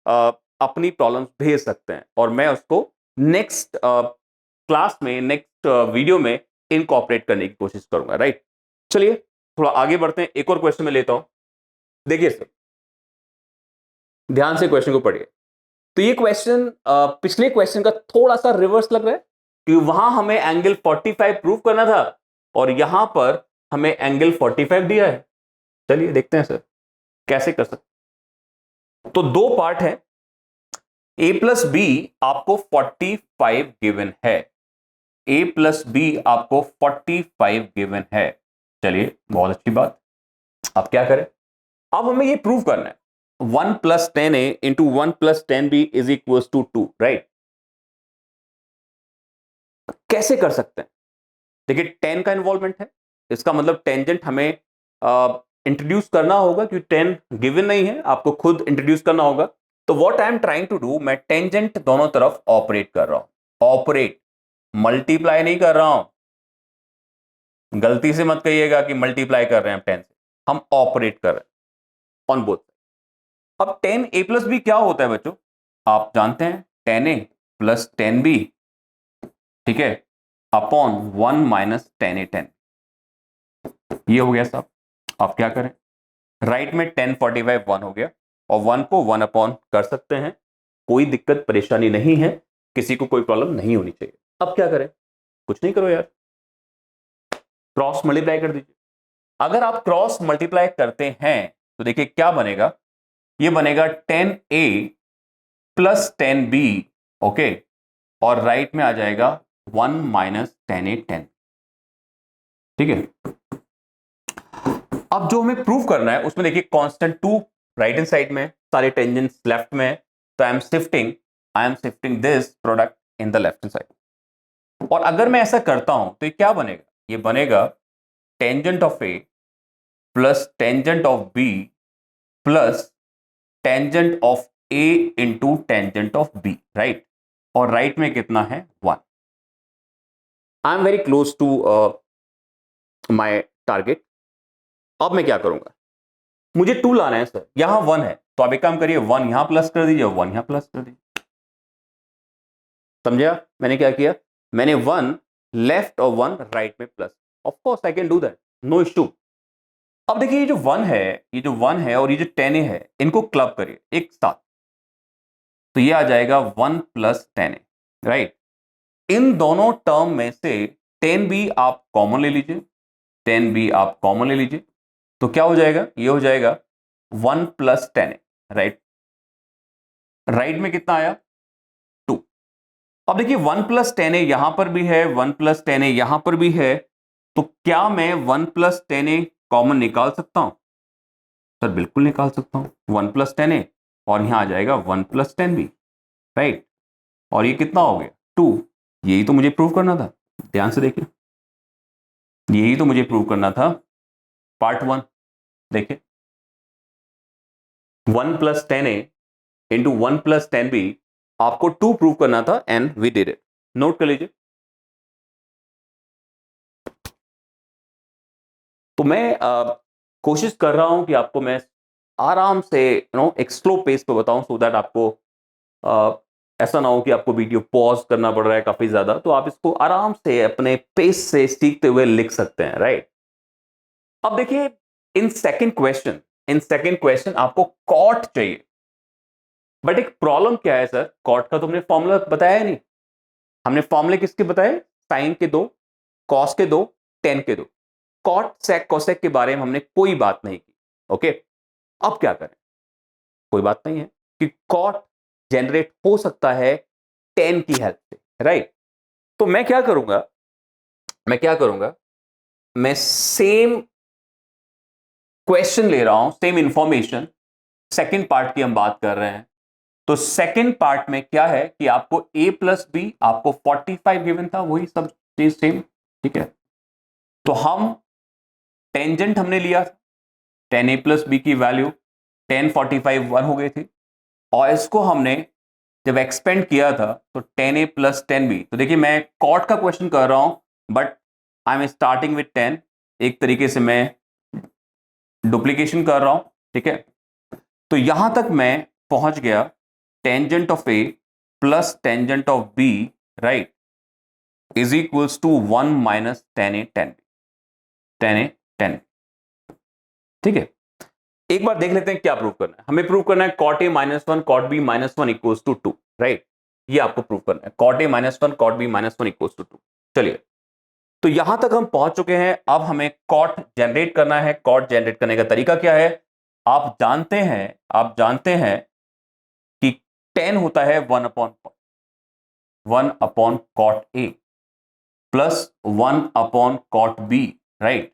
अपनी प्रॉब्लम्स भेज सकते हैं और मैं उसको नेक्स्ट क्लास में, नेक्स्ट वीडियो में इनकॉर्पोरेट करने की कोशिश करूंगा, राइट। चलिए थोड़ा आगे बढ़ते हैं, एक और क्वेश्चन में लेता हूं। देखिए सर, ध्यान से क्वेश्चन को पढ़िए। तो ये क्वेश्चन पिछले क्वेश्चन का थोड़ा सा रिवर्स लग रहा है, क्योंकि वहां हमें एंगल 45 प्रूव करना था और यहां पर हमें एंगल 45 दिया है। चलिए देखते हैं सर कैसे कर सकते। तो दो पार्ट है, a प्लस बी आपको 45 गिवन है, a प्लस बी आपको 45 गिवन है। चलिए बहुत अच्छी बात। अब क्या करें, अब हमें ये प्रूव करना है 1 + 10a into 1 + 10b is equal to 2, right. कैसे कर सकते हैं, देखिए 10 का इन्वॉल्वमेंट है, इसका मतलब टेंजेंट हमें इंट्रोड्यूस करना होगा, क्योंकि 10 गिवन नहीं है, आपको खुद इंट्रोड्यूस करना होगा। तो what I am trying to do, मैं टेंजेंट दोनों तरफ ऑपरेट कर रहा हूं, ऑपरेट, मल्टीप्लाई नहीं कर रहा हूं। गलती से मत कहिएगा कि मल्टीप्लाई कर रहे हैं 10 से, हम ऑपरेट कर रहे हैं ऑन बोथ। अब 10a + b क्या होता है बच्चों, आप जानते हैं 10a + 10b, ठीक है, अपॉन 1 - 10a 10। ये हो गया साहब। आप क्या करें, राइट में 10 45 1 हो गया, और 1 को 1 अपॉन कर सकते हैं, कोई दिक्कत परेशानी नहीं है, किसी को कोई प्रॉब्लम नहीं होनी चाहिए। अब क्या करें, कुछ नहीं करो यार, क्रॉस मल्टीप्लाई कर दीजिए। अगर आप क्रॉस मल्टीप्लाई करते हैं तो देखिए क्या बनेगा, ये बनेगा 10a प्लस 10b, ओके, और राइट में आ जाएगा 1 माइनस 10a 10, ठीक है। अब जो हमें प्रूव करना है उसमें देखिए कांस्टेंट 2 राइट हैंड साइड में, सारे टेंजेंट्स लेफ्ट में, तो I am shifting this product in the left hand side. और अगर मैं ऐसा करता हूं तो ये क्या बनेगा, ये बनेगा tangent of A plus tangent of b plus tangent of a into tangent of B, right. और राइट में कितना है 1। I am very close to my target. अब मैं क्या करूंगा, मुझे 2 लाना है सर, यहां 1 है, तो आप एक काम करिए 1 यहां प्लस कर दीजिए, 1 यहां प्लस कर दीजिए। समझा मैंने क्या किया, मैंने 1 लेफ्ट और 1 राइट में plus. Of course I can do that, no issue. अब देखिए ये जो 1 है, ये जो 1 है और ये जो 10 है, इनको क्लब करिए एक साथ, तो ये आ जाएगा 1 प्लस 10, राइट। इन दोनों टर्म में से 10 भी आप कॉमन ले लीजिए, 10 भी आप कॉमन ले लीजिए, तो क्या हो जाएगा, ये हो जाएगा 1 प्लस 10, राइट। राइट में कितना आया 2। अब देखिए 1 प्लस 10 यहां पर भी है, 1 प्लस 10 यहां पर भी है, तो क्या मैं 1 प्लस 10 कॉमन निकाल सकता हूं सर? बिल्कुल निकाल सकता हूं, 1 प्लस 10 और यहां आ जाएगा 1 प्लस 10 भी, राइट। और ये कितना हो गया 2। यही तो मुझे प्रूव करना था, ध्यान से देखिए, यही तो मुझे प्रूव करना था, पार्ट 1। देखिए 1 प्लस 10 इंटू 1 प्लस 10 बी, आपको 2 प्रूव करना था and we did it. Note कर लीजिए। तो मैं कोशिश कर रहा हूं कि आपको मैं आराम से एक स्लो पेस पे बताऊं, सो दैट आपको ऐसा ना हो कि आपको वीडियो पॉज करना पड़ रहा है काफी ज्यादा, तो आप इसको आराम से अपने पेस से सीखते हुए लिख सकते हैं, राइट। अब देखिए इन सेकंड क्वेश्चन आपको कॉट चाहिए, बट एक प्रॉब्लम क्या है सर, कॉट का तो हमने फॉर्मूला बताया ही नहीं। हमने फॉर्मूले किसके बताए, साइन के 2, कॉस के 2, टेन के 2। कॉट सेक कोसेक के बारे में हमने कोई बात नहीं की, ओके। अब क्या करें, कोई बात नहीं है कि कॉट जनरेट हो सकता है टेन की हेल्प से, राइट। तो मैं क्या करूंगा, मैं सेम क्वेश्चन ले रहा हूं, सेम इंफॉर्मेशन, सेकेंड पार्ट की हम बात कर रहे हैं। तो सेकेंड पार्ट में क्या है कि आपको a प्लस बी, आपको 45 गिवन था, वही सब चीज सेम, ठीक है। तो हम टेंजेंट हमने लिया, 10a प्लस बी की वैल्यू 10 45 1 हो गई थी, और इसको हमने जब एक्सपेंड किया था तो 10a प्लस 10b। तो देखिए मैं कॉट का क्वेश्चन कर रहा हूं, but I am starting with 10, एक तरीके से मैं डुप्लीकेशन कर रहा हूं, ठीक है। तो यहां तक मैं पहुंच गया, tangent of A plus tangent of B, right, is equals to 1 minus 10a 10, 10, ठीक है। एक बार देख लेते हैं क्या प्रूव करना है। हमें प्रूव करना है cot A minus 1 cot B minus 1 equals to 2, right. ये आपको प्रूव करना है, cot A minus 1 cot B minus 1 equals to 2। चलिए, तो यहां तक हम पहुंच चुके हैं। अब हमें कॉट जनरेट करना है। कॉट जनरेट करने का तरीका क्या है, आप जानते हैं कि 10 होता है 1 upon cot A plus 1 upon cot B, right.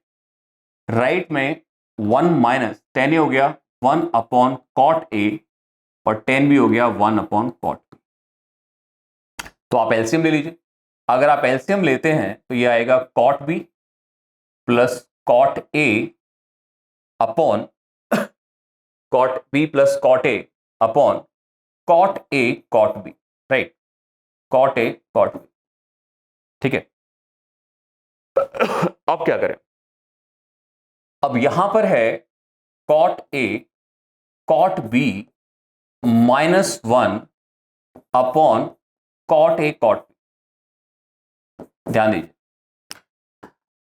Right में 1 माइनस 10 हो गया 1 अपॉन कॉट ए, और 10 भी हो गया 1 अपॉन कॉट बी। तो आप एलसीएम ले लीजिए। अगर आप एलसीएम लेते हैं तो ये आएगा cot B plus cot A upon cot B plus cot A upon cot A cot B, right, cot A cot B, ठीक है। अब क्या करें, अब यहां पर है cot A cot B minus 1 upon cot A cot B. ध्यान दीजिए,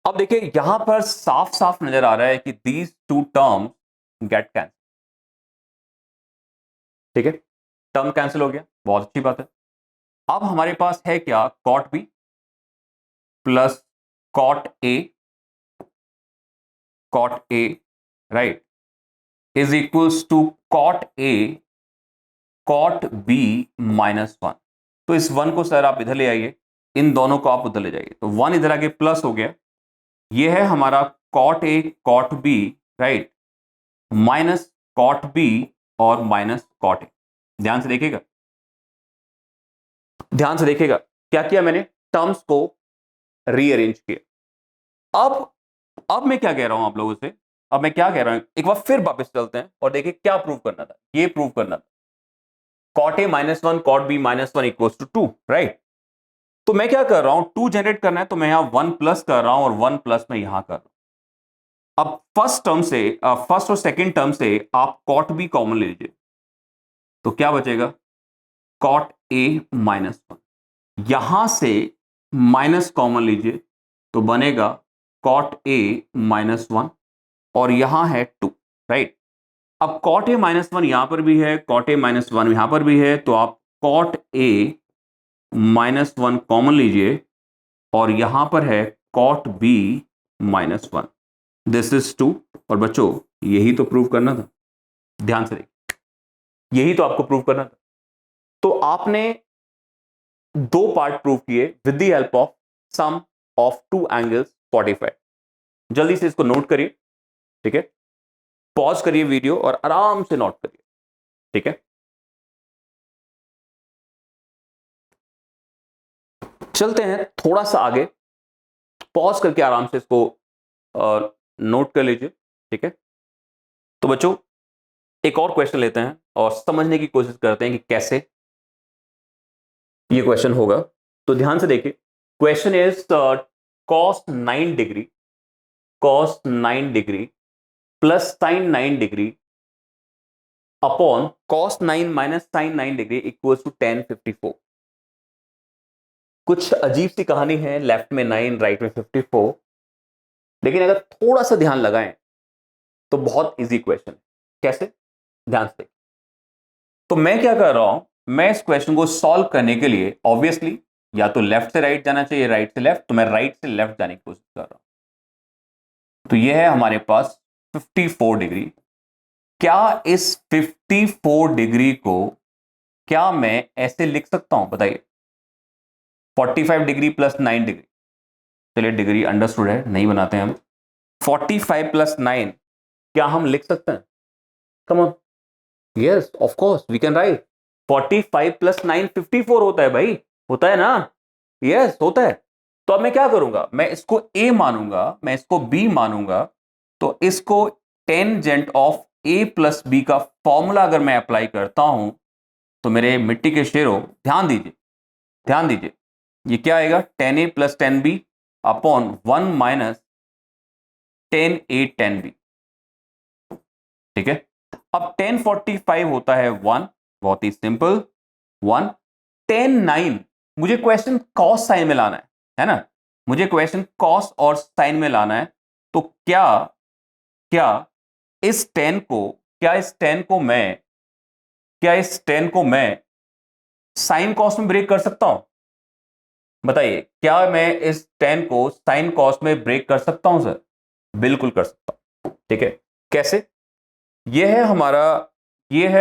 अब देखिए यहां पर साफ साफ नजर आ रहा है कि these two term get cancel, ठीक है। टर्म कैंसिल हो गया, बहुत अच्छी बात है। अब हमारे पास है क्या, cot B plus cot A, right, is equals to cot A cot B -1। तो इस 1 को सर आप इधर ले आइए, इन दोनों को आप उधर ले जाइए, तो 1 इधर आके प्लस हो गया, ये है हमारा cot A cot B, right, minus cot B और माइनस कॉट ए। ध्यान से देखिएगा, ध्यान से देखिएगा, क्या किया मैंने, टर्म्स को रीअरेंज किया। अब मैं क्या कह रहा हूं आप लोगों से, अब मैं क्या कह रहा हूं, एक बार फिर वापस चलते हैं और देखिए क्या प्रूव करना था। ये प्रूव करना था cot A -1 cot B -1 equals to 2, right. तो मैं क्या कर रहा हूं, 2 जनरेट करना है, तो मैं यहां 1 प्लस कर रहा हूं और 1 प्लस में यहां कर रहा हूं। अब फर्स्ट और सेकंड टर्म से आप कॉट बी कॉमन ले लीजिए, तो क्या बचेगा, कॉट ए -1। यहां से माइनस कॉमन लीजिए, तो बनेगा कॉट ए -1 और यहां है 2, राइट। अब कॉट ए -1 यहां पर भी है, कॉट ए -1 यहां पर भी है, तो आप कॉट ए -1 कॉमन लीजिए और यहां पर है कॉट बी -1, दिस इज 2। और बच्चों यही तो प्रूव करना था, ध्यान से देखिए, यही तो आपको प्रूव करना था। तो आपने 2 पार्ट प्रूव किए with the help of some of 2 angles 45। जल्दी से इसको नोट करिए, ठीक है, पॉज करिए वीडियो और आराम से नोट करिए, ठीक है। चलते हैं थोड़ा सा आगे, पॉज करके आराम से इसको नोट कर लीजिए, ठीक है। तो बच्चों एक और क्वेश्चन लेते हैं और समझने की कोशिश करते हैं कि कैसे ये क्वेश्चन होगा। तो ध्यान से देखिए, question is cos 9 degree plus sin 9 degree upon cos 9 minus sin 9 degree equals to tan 54। कुछ अजीब सी कहानी है, लेफ्ट में 9 राइट में 54, लेकिन अगर थोड़ा सा ध्यान लगाएं तो बहुत इजी क्वेश्चन है। कैसे, ध्यान से। तो मैं क्या कर रहा हूं, मैं इस क्वेश्चन को सॉल्व करने के लिए ऑब्वियसली या तो लेफ्ट से राइट जाना चाहिए, राइट से लेफ्ट, तो मैं राइट से लेफ्ट जाने की कोशिश कर रहा हूं। तो यह है हमारे पास 54 डिग्री। क्या इस 54 डिग्री को क्या मैं ऐसे लिख सकता हूं, बताइए, 45 डिग्री प्लस 9 डिग्री, चलिए डिग्री अंडरस्टूड है, नहीं बनाते हैं हम। 45 प्लस 9 क्या हम लिख सकते हैं, come on, yes of course we can right. 45 plus 9 54 होता है भाई, होता है ना, यस होता है। तो अब मैं क्या करूंगा, मैं इसको a मानूंगा, मैं इसको b मानूंगा, तो इसको tangent of a plus B का फॉर्मूला अगर मैं अप्लाई करता हूं, तो मेरे मिट्टी के शेरों ध्यान दीजिए, ध्यान दीजिए, ये क्या आएगा, tan a plus tan b upon 1 minus tan a tan b, ठीक है। अब tan 45 होता है 1, बहुत ही सिंपल 1। tan 9 मुझे क्वेश्चन कॉस साइन में लाना है ना, मुझे क्वेश्चन कॉस और साइन में लाना है। तो क्या क्या इस 10 को क्या इस 10 को मैं क्या इस 10 को मैं साइन कॉस में ब्रेक कर सकता हूं, बताइए, क्या मैं इस 10 को साइन कॉस में ब्रेक कर सकता हूं सर, बिल्कुल कर सकता हूं, ठीक है। कैसे, ये है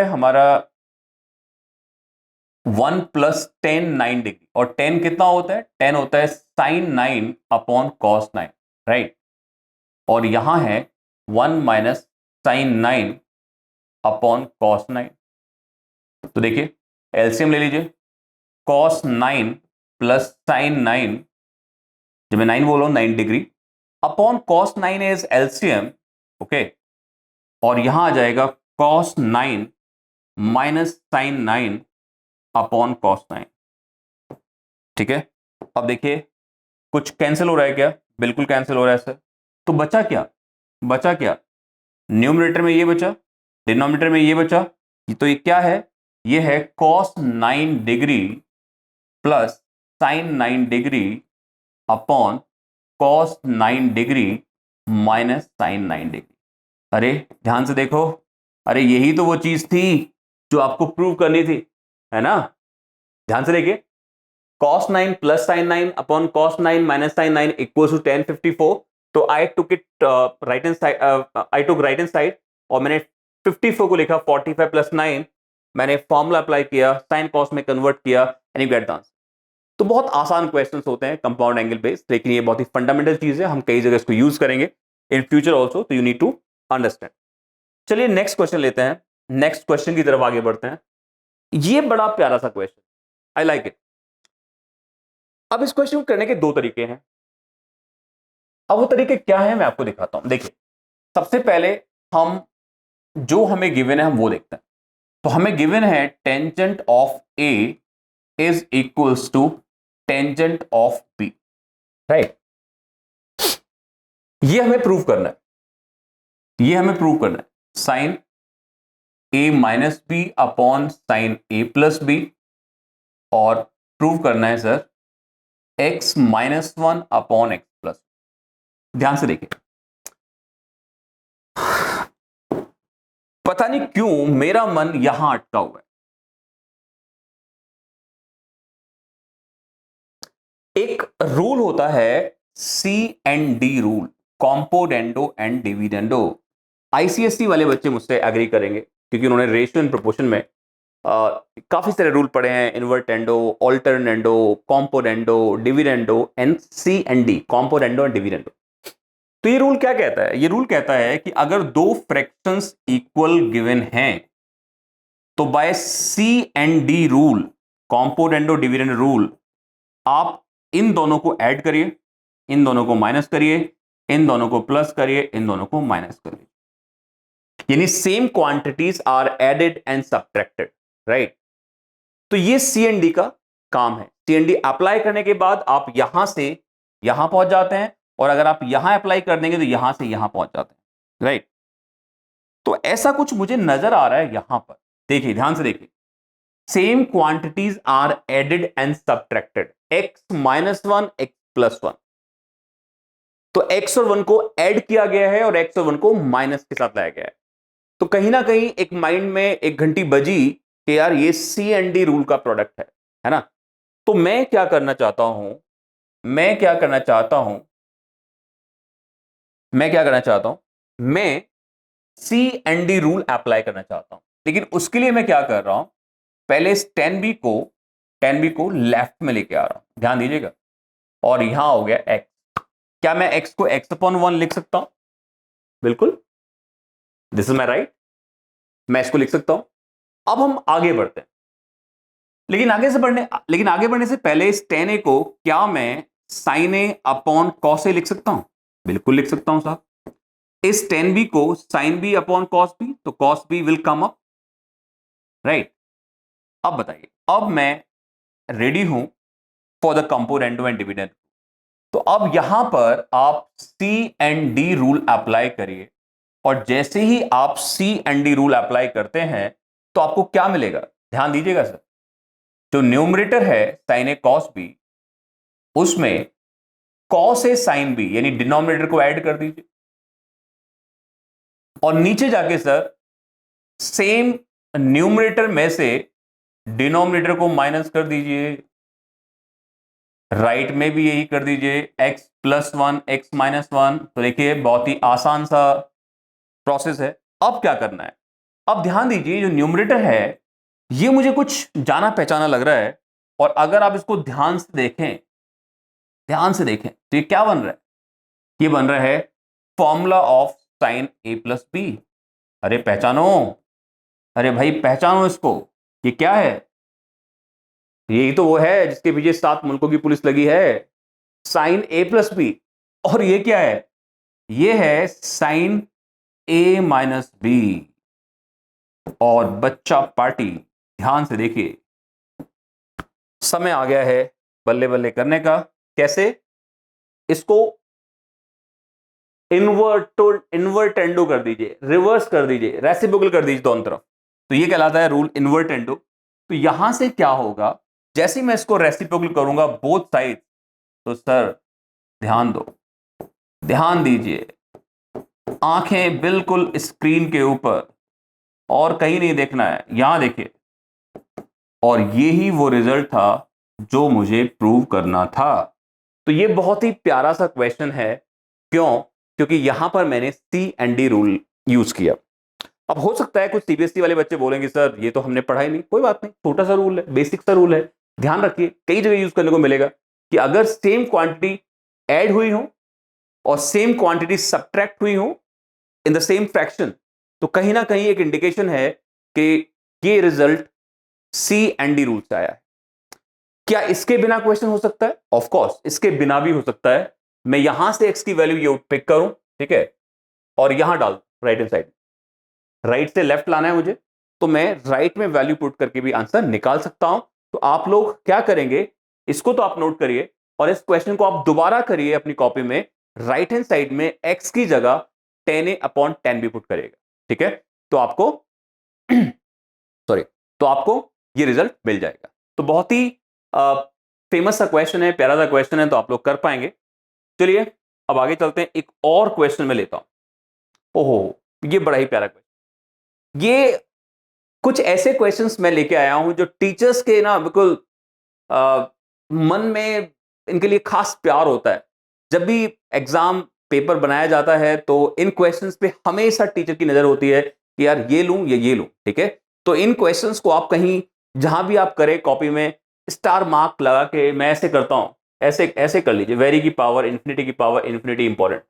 हमारा 1 प्लस 10 9 डिग्री, और 10 कितना होता है, 10 होता है साइन 9 अपॉन कॉस 9, राइट। और यहां है 1 माइनस साइन 9 अपॉन कॉस 9। तो देखिए एलसीएम ले लीजिए, कॉस 9 प्लस साइन 9, जब मैं 9 बोल रहा हूं 9 degree upon cos 9 is LCM, okay, और यहां आ जाएगा cos 9 minus sine 9 upon cos 9, ठीक है। अब देखिए कुछ कैंसिल हो रहा है क्या, बिल्कुल कैंसिल हो रहा है सर। तो बचा क्या, बचा क्या, न्यूमरेटर में ये बचा, डिनोमिनेटर में ये बचा, तो ये क्या है, ये है cos 9 degree plus sine 9 degree upon cos 9 degree minus sine 9 degree. अरे ध्यान से देखो, अरे यही तो वो चीज थी जो आपको प्रूव करनी थी, है ना। ध्यान से देखिए, cos 9 plus sine 9 upon cos 9 minus sine 9 equals to tan 54। तो I took it right hand side, I took right hand side और मैंने 54 को लिखा 45 प्लस 9, मैंने फॉर्मूला अप्लाई किया, साइन कॉस में कन्वर्ट किया and you get the answer. तो बहुत आसान क्वेश्चंस होते हैं कंपाउंड एंगल बेस्ड, लेकिन ये बहुत ही फंडामेंटल चीज है, हम कई जगह इसको यूज करेंगे इन फ्यूचर ऑल्सो, तो यू नीड टू अंडरस्टैंड। चलिए नेक्स्ट क्वेश्चन लेते हैं, नेक्स्ट क्वेश्चन की तरफ आगे बढ़ते हैं। ये बड़ा प्यारा सा क्वेश्चन, आई लाइक इट। अब इस क्वेश्चन को करने के दो तरीके हैं। अब वो तरीके क्या है मैं आपको दिखाता हूं। देखिए, सबसे पहले हम जो हमें गिवन है हम वो देखते हैं। तो हमें गिवन है tangent of A is equals to tangent of B, right. ये हमें प्रूव करना है, ये हमें प्रूव करना है। Sine a minus B upon sine A plus B, और प्रूव करना है sir x minus one upon x plus. ध्यान से देखिए, पता नहीं क्यों मेरा मन यहां अटका हुआ है। एक रूल होता है C and D rule, componendo and dividendo. ICSE वाले बच्चे मुझसे एग्री करेंगे क्योंकि उन्होंने रेशियो एंड प्रोपोर्शन में काफी सारे रूल पढ़े हैं, invertendo, alternendo, componendo, dividendo and C and D, componendo and dividendo. तो ये रूल क्या कहता है? ये रूल कहता है कि अगर दो फ्रैक्शंस इक्वल गिवन हैं तो by C and D rule, componendo dividendo rule, आप इन दोनों को ऐड करिए, इन दोनों को माइनस करिए, इन दोनों को प्लस करिए, इन दोनों को माइनस करिए, यानी same quantities are added and subtracted, right. तो ये सी एंड डी का काम है। सी एंड डी अप्लाई करने के बाद आप यहां से यहां पहुंच जाते हैं, और अगर आप यहां अप्लाई कर देंगे तो यहां से यहां पहुंच जाते हैं, राइट। तो ऐसा कुछ मुझे नजर आ रहा है यहां पर। देखिए, ध्यान से देखिए, same quantities are added and subtracted, X minus one, X plus one. तो एक्स और वन को ऐड किया गया है और एक्स और वन को माइनस के साथ लाया गया है। तो कहीं ना कहीं एक माइंड में एक घंटी बजी कि यार ये सी एंड डी रूल का प्रोडक्ट है ना। तो मैं क्या करना चाहता हूं, मैं क्या करना चाहता हूं, मैं क्या करना चाहता हूं, मैं सी एंड डी रूल अप्लाई करना चाहता हूं। लेकिन उसके लिए मैं क्या कर रहा हूं, पहले इस 10b को लेफ्ट में लेके आ रहा हूं, ध्यान दीजिएगा, और यहां हो गया x। क्या मैं x को x अपॉन 1 लिख सकता हूं? बिल्कुल, दिस इज माई राइट, मैं इसको लिख सकता हूं। अब हम आगे बढ़ते हैं, लेकिन आगे बढ़ने से पहले इस 10a को क्या मैं sign A upon cos A लिख सकता हूं? बिल्कुल लिख सकता हूं साहब। इस 10b को sine b upon cos b, तो cos b will come up, right. अब बताइए, अब मैं रेडी हूं for the componendo and dividend. तो अब यहां पर आप C and D rule apply करिए, और जैसे ही आप C and D rule apply करते हैं तो आपको क्या मिलेगा? ध्यान दीजिएगा सर, जो न्यूमरेटर है साइन ए कॉस बी, उसमें कॉस ए साइन बी यानी डिनोमिनेटर को ऐड कर दीजिए, और नीचे जाके सर सेम न्यूमरेटर में से डिनोमिनेटर को माइनस कर दीजिए, राइट में भी यही कर दीजिए, x plus one, x minus one. तो देखिए, बहुत ही आसान सा प्रोसेस है। अब क्या करना है, अब ध्यान दीजिए, जो न्यूमरेटर है ये मुझे कुछ जाना पहचाना लग रहा है, और अगर आप इसको ध्यान से देखें, ध्यान से देखें, तो ये क्या बन रहा है? ये बन रहा है formula of sine A plus B. अरे पहचानो, अरे भाई पहचानो इसको, ये क्या है? यही तो वो है जिसके पीछे 7 मुल्कों की पुलिस लगी है, साइन ए प्लस बी। और ये क्या है? ये है साइन ए माइनस बी। और बच्चा पार्टी, ध्यान से देखिए, समय आ गया है बल्ले बल्ले करने का। कैसे? इसको इन्वर्टेंडो कर दीजिए, रिवर्स कर दीजिए, रेसिप्रोकल कर दीजिए दोनों तरफ। तो ये कहलाता है रूल इन्वर्टेंडो। तो यहां से क्या होगा, जैसे ही मैं इसको रेसिप्रोकल करूंगा बोथ साइड, तो सर ध्यान दो, ध्यान दीजिए, आंखें बिल्कुल स्क्रीन के ऊपर, और कहीं नहीं देखना है, यहां देखिए। और यही वो रिजल्ट था जो मुझे प्रूव करना था। तो ये बहुत ही प्यारा सा क्वेश्चन है। क्यों? क्योंकि यहां पर मैंने सी एंड डी रूल यूज किया। अब हो सकता है कुछ सीबीएसई वाले बच्चे बोलेंगे सर ये तो हमने पढ़ा ही नहीं, कोई बात नहीं, छोटा सा रूल है, बेसिक सा रूल है, ध्यान रखिए कई जगह यूज करने को मिलेगा कि अगर सेम क्वांटिटी ऐड हुई हो और सेम क्वांटिटी सब्ट्रैक्ट हुई हो इन द सेम फ्रैक्शन, तो कहीं ना कहीं एक इंडिकेशन है कि ये result C and D rule से आया है। क्या इसके बिना क्वेश्चन हो सकता है? ऑफ कोर्स इसके बिना भी हो सकता है। मैं यहां से एक्स की वैल्यू ये पिक करूं, ठीक है, और यहां डाल राइट हैंड साइड, राइट से लेफ्ट लाना है मुझे, तो मैं राइट में वैल्यू पुट करके भी आंसर निकाल सकता हूं। तो आप लोग क्या करेंगे, इसको तो आप नोट करिए और इस क्वेश्चन को आप दोबारा करिए अपनी कॉपी में, राइट हैंड साइड में एक्स की जगह 10a/10 भी पुट करिएगा, ठीक है, तो आपको सॉरी, तो आपको ये रिजल्ट मिल जाएगा। तो बहुत ही फेमस सा क्वेश्चन है, प्यारा सा क्वेश्चन है, तो आप लोग कर पाएंगे। चलिए अब आगे चलते हैं, एक और क्वेश्चन में लेता हूं। ओहो, ये बड़ा ही प्यारा क्वेश्चन, ये कुछ ऐसे क्वेश्चंस मैं लेके आया हूं जो टीचर्स के ना बिल्कुल मन में इनके लिए खास प्यार होता है। जब भी एग्जाम पेपर बनाया जाता है तो इन क्वेश्चंस पे हमेशा टीचर की नजर होती है कि यार ये लूं या ये लूं, ठीक है। तो इन क्वेश्चंस को आप कहीं जहां भी आप करें कॉपी में स्टार मार्क लगा के, मैं ऐसे करता हूं, ऐसे ऐसे कर लीजिए, वेरी की पावर इन्फिनिटी की पावर इन्फिनिटी इंपॉर्टेंट।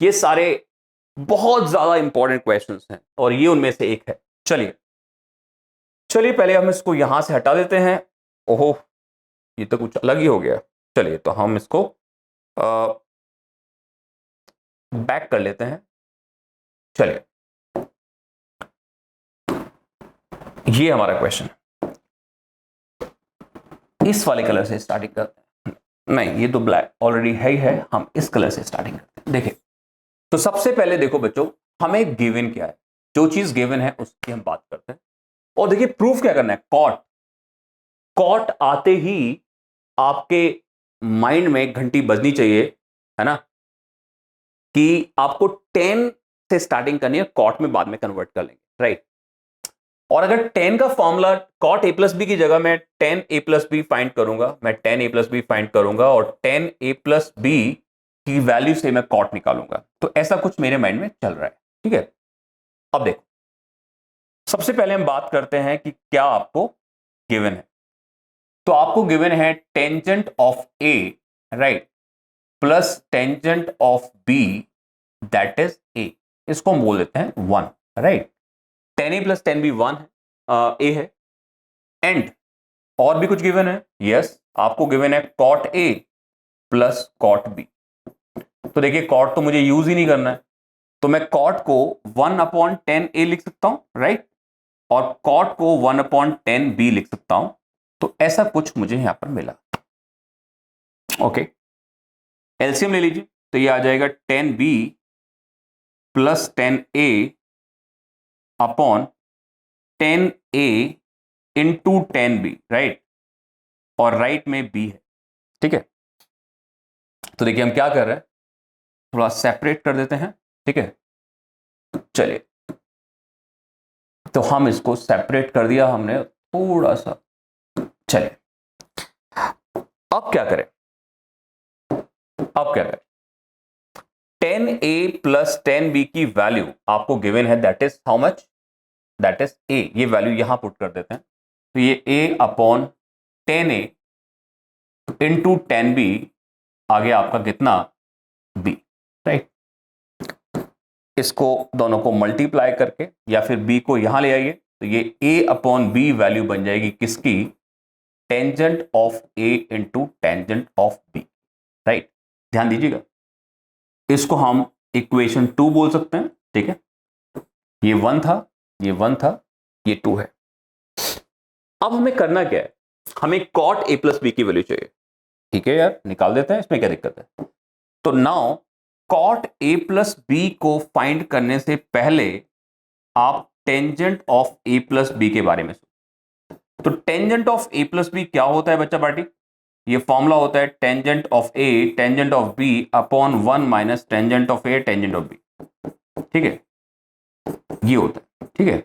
ये सारे बहुत ज्यादा इंपॉर्टेंट क्वेश्चंस हैं और ये उनमें से एक है। चलिए चलिए पहले हम इसको यहां से हटा देते हैं। ओहो, ये तो कुछ अलग ही हो गया। चलिए तो हम इसको बैक कर लेते हैं। चलिए ये हमारा क्वेश्चन, इस वाले कलर से स्टार्टिंग करते हैं। नहीं, ये तो ब्लैक ऑलरेडी है ही है, हम इस कलर से स्टार्टिंग करते हैं। देखिए तो सबसे पहले देखो बच्चों, हमें गिवन क्या है, जो चीज गिवन है उसकी हम बात करते हैं। और देखिए प्रूफ क्या करना है, कॉट, कॉट आते ही आपके माइंड में घंटी बजनी चाहिए, है ना, कि आपको 10 से स्टार्टिंग करनी है, कॉट में बाद में कन्वर्ट कर लेंगे, राइट। और अगर 10 का formula cot A plus B की जगह मैं 10a+b फाइंड करूंगा, मैं 10a+b फाइंड करूंगा और 10a+b की वैल्यू से मैं कॉट निकालूंगा। तो ऐसा कुछ मेरे माइंड में चल रहा है, ठीक है। अब देखो सबसे पहले हम बात करते हैं कि क्या आपको गिवन है। तो आपको गिवन है tangent of A, right, plus tangent of B that is A, इसको हम बोल देते हैं 1, राइट। 10a+10b 1 है, ए है। एंड और भी कुछ गिवन है, यस, आपको गिवन है cot A plus cot B. तो देखिए कॉट तो मुझे यूज ही नहीं करना है, तो मैं कॉट को 1/10a लिख सकता हूं, राइट, और कॉट को 1/10b लिख सकता हूं। तो ऐसा कुछ मुझे यहां पर मिला। ओके, एलसीएम ले लीजिए, तो ये आ जाएगा 10b plus 10a upon 10a into 10b, right, और राइट में b है, ठीक है। तो देखिए हम क्या कर रहे हैं, थोड़ा सेपरेट कर देते हैं, ठीक है। चलिए तो हम इसको सेपरेट कर दिया हमने थोड़ा सा। चलिए अब क्या करें, अब क्या करें, 10a+10b की वैल्यू आपको गिवन है, that is how much, that is a, ये वैल्यू यहां पुट कर देते हैं। तो ये a/10a इंटू 10b आ गया आपका कितना, b, राइट। इसको दोनों को मल्टीप्लाई करके या फिर b को यहां ले आइए, तो ये a/b वैल्यू बन जाएगी किसकी, tangent of a into tangent of b, right. ध्यान दीजिएगा, इसको हम इक्वेशन 2 बोल सकते हैं, ठीक है। ये 1 था, ये 1 था, ये 2 है। अब हमें करना क्या है, हमें कॉट a+b की वैल्यू चाहिए, ठीक है यार, निकाल देते हैं, इसमें क्या दिक्कत है। तो नाउ कॉट a+b को फाइंड करने से पहले आप टेंजेंट ऑफ a+b के बारे में सोचो। तो टेंजेंट ऑफ a+b क्या होता है बच्चा पार्टी, ये फॉर्मूला होता है tangent of a tangent of b upon 1 minus tangent of a tangent of b, ठीक है, ये होता है, ठीक है।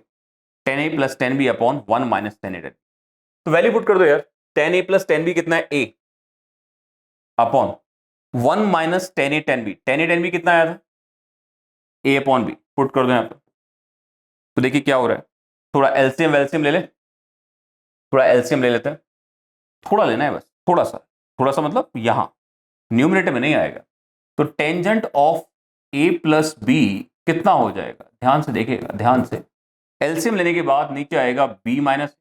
10a+10b upon 1 minus 10a। तो वैल्यू पुट कर दो यार, 10a+10b कितना है, a upon 1 minus 10a 10b, 10a 10b कितना आया था, a अपॉन b, पुट कर दो यहां पर। तो देखिए क्या हो रहा है, थोड़ा एलसीएम वेलसीएम ले ले, थोड़ा एलसीएम ले लेते हैं, थोड़ा लेना है बस, थोड़ा सा मतलब यहां न्यूमरेटर में नहीं आएगा। तो tangent of A plus B कितना हो जाएगा, ध्यान से देखिएगा, ध्यान से। एलसीएम लेने के बाद नीचे आएगा बी माइनस,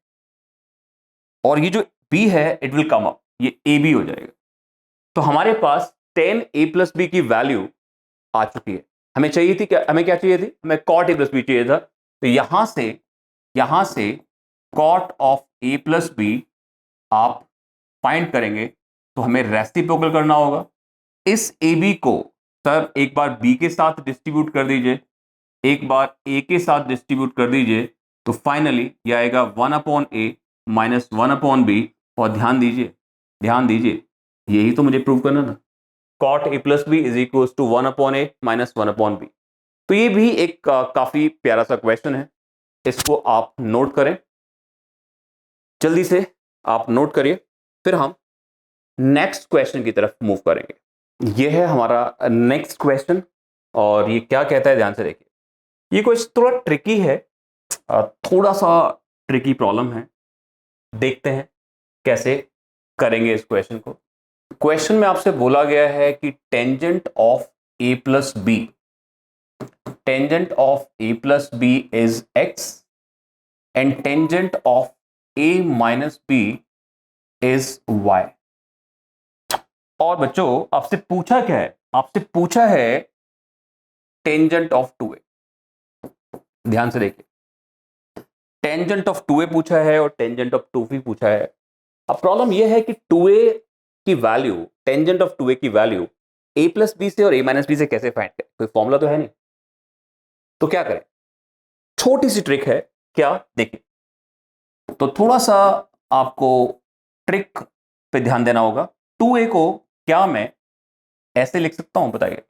और ये जो बी है इट विल कम अप, ये ए बी हो जाएगा। तो हमारे पास 10a प्लस बी की वैल्यू आ चुकी है। हमें चाहिए थी क्या, हमें क्या चाहिए थी, हमें कॉट ए प्लस बी चाहिए था। तो यहां से cot of A plus B आप फाइंड करेंगे, तो हमें रेसिप्रोकल करना होगा। इस ए बी को सर एक बार बी के साथ डिस्ट्रीब्यूट कर दीजिए, एक बार ए के साथ डिस्ट्रीब्यूट कर दीजिए, तो फाइनली यह आएगा 1/a माइनस 1/b। और ध्यान दीजिए यही तो मुझे प्रूव करना था, cot A plus B is equal to 1/a minus 1/b। तो ये भी एक काफी प्यारा सा क्वेश्चन है, इसको आप नोट करें, जल्दी से आप नोट करिए, फिर हम नेक्स्ट क्वेश्चन की तरफ मूव करेंगे। ये है हमारा नेक्स्ट क्वेश्चन, और ये क्या कहता है, ध्यान से देखिए। ये क्वेश्चन थोड़ा ट्रिकी है, थोड़ा सा ट्रिकी प्रॉब्लम है, देखते हैं कैसे करेंगे इस क्वेश्चन को। क्वेश्चन में आपसे बोला गया है कि tangent of A plus B, tangent of A plus B is X and tangent of A minus B is Y. और बच्चों आपसे पूछा क्या है, आपसे पूछा है टेंजेंट ऑफ 2a। ध्यान से देखिए, टेंजेंट ऑफ 2a पूछा है और टेंजेंट ऑफ 2b पूछा है। अब प्रॉब्लम यह है कि 2a की वैल्यू, टेंजेंट ऑफ 2a की वैल्यू a प्लस बी से और a माइनस बी से कैसे फाइंड करें, कोई फॉर्मूला तो है नहीं। तो क्या करें, छोटी सी ट्रिक है, क्या देखिए। तो थोड़ा सा आपको ट्रिक पे ध्यान देना होगा। 2a को क्या मैं ऐसे लिख सकता हूं, बताइए,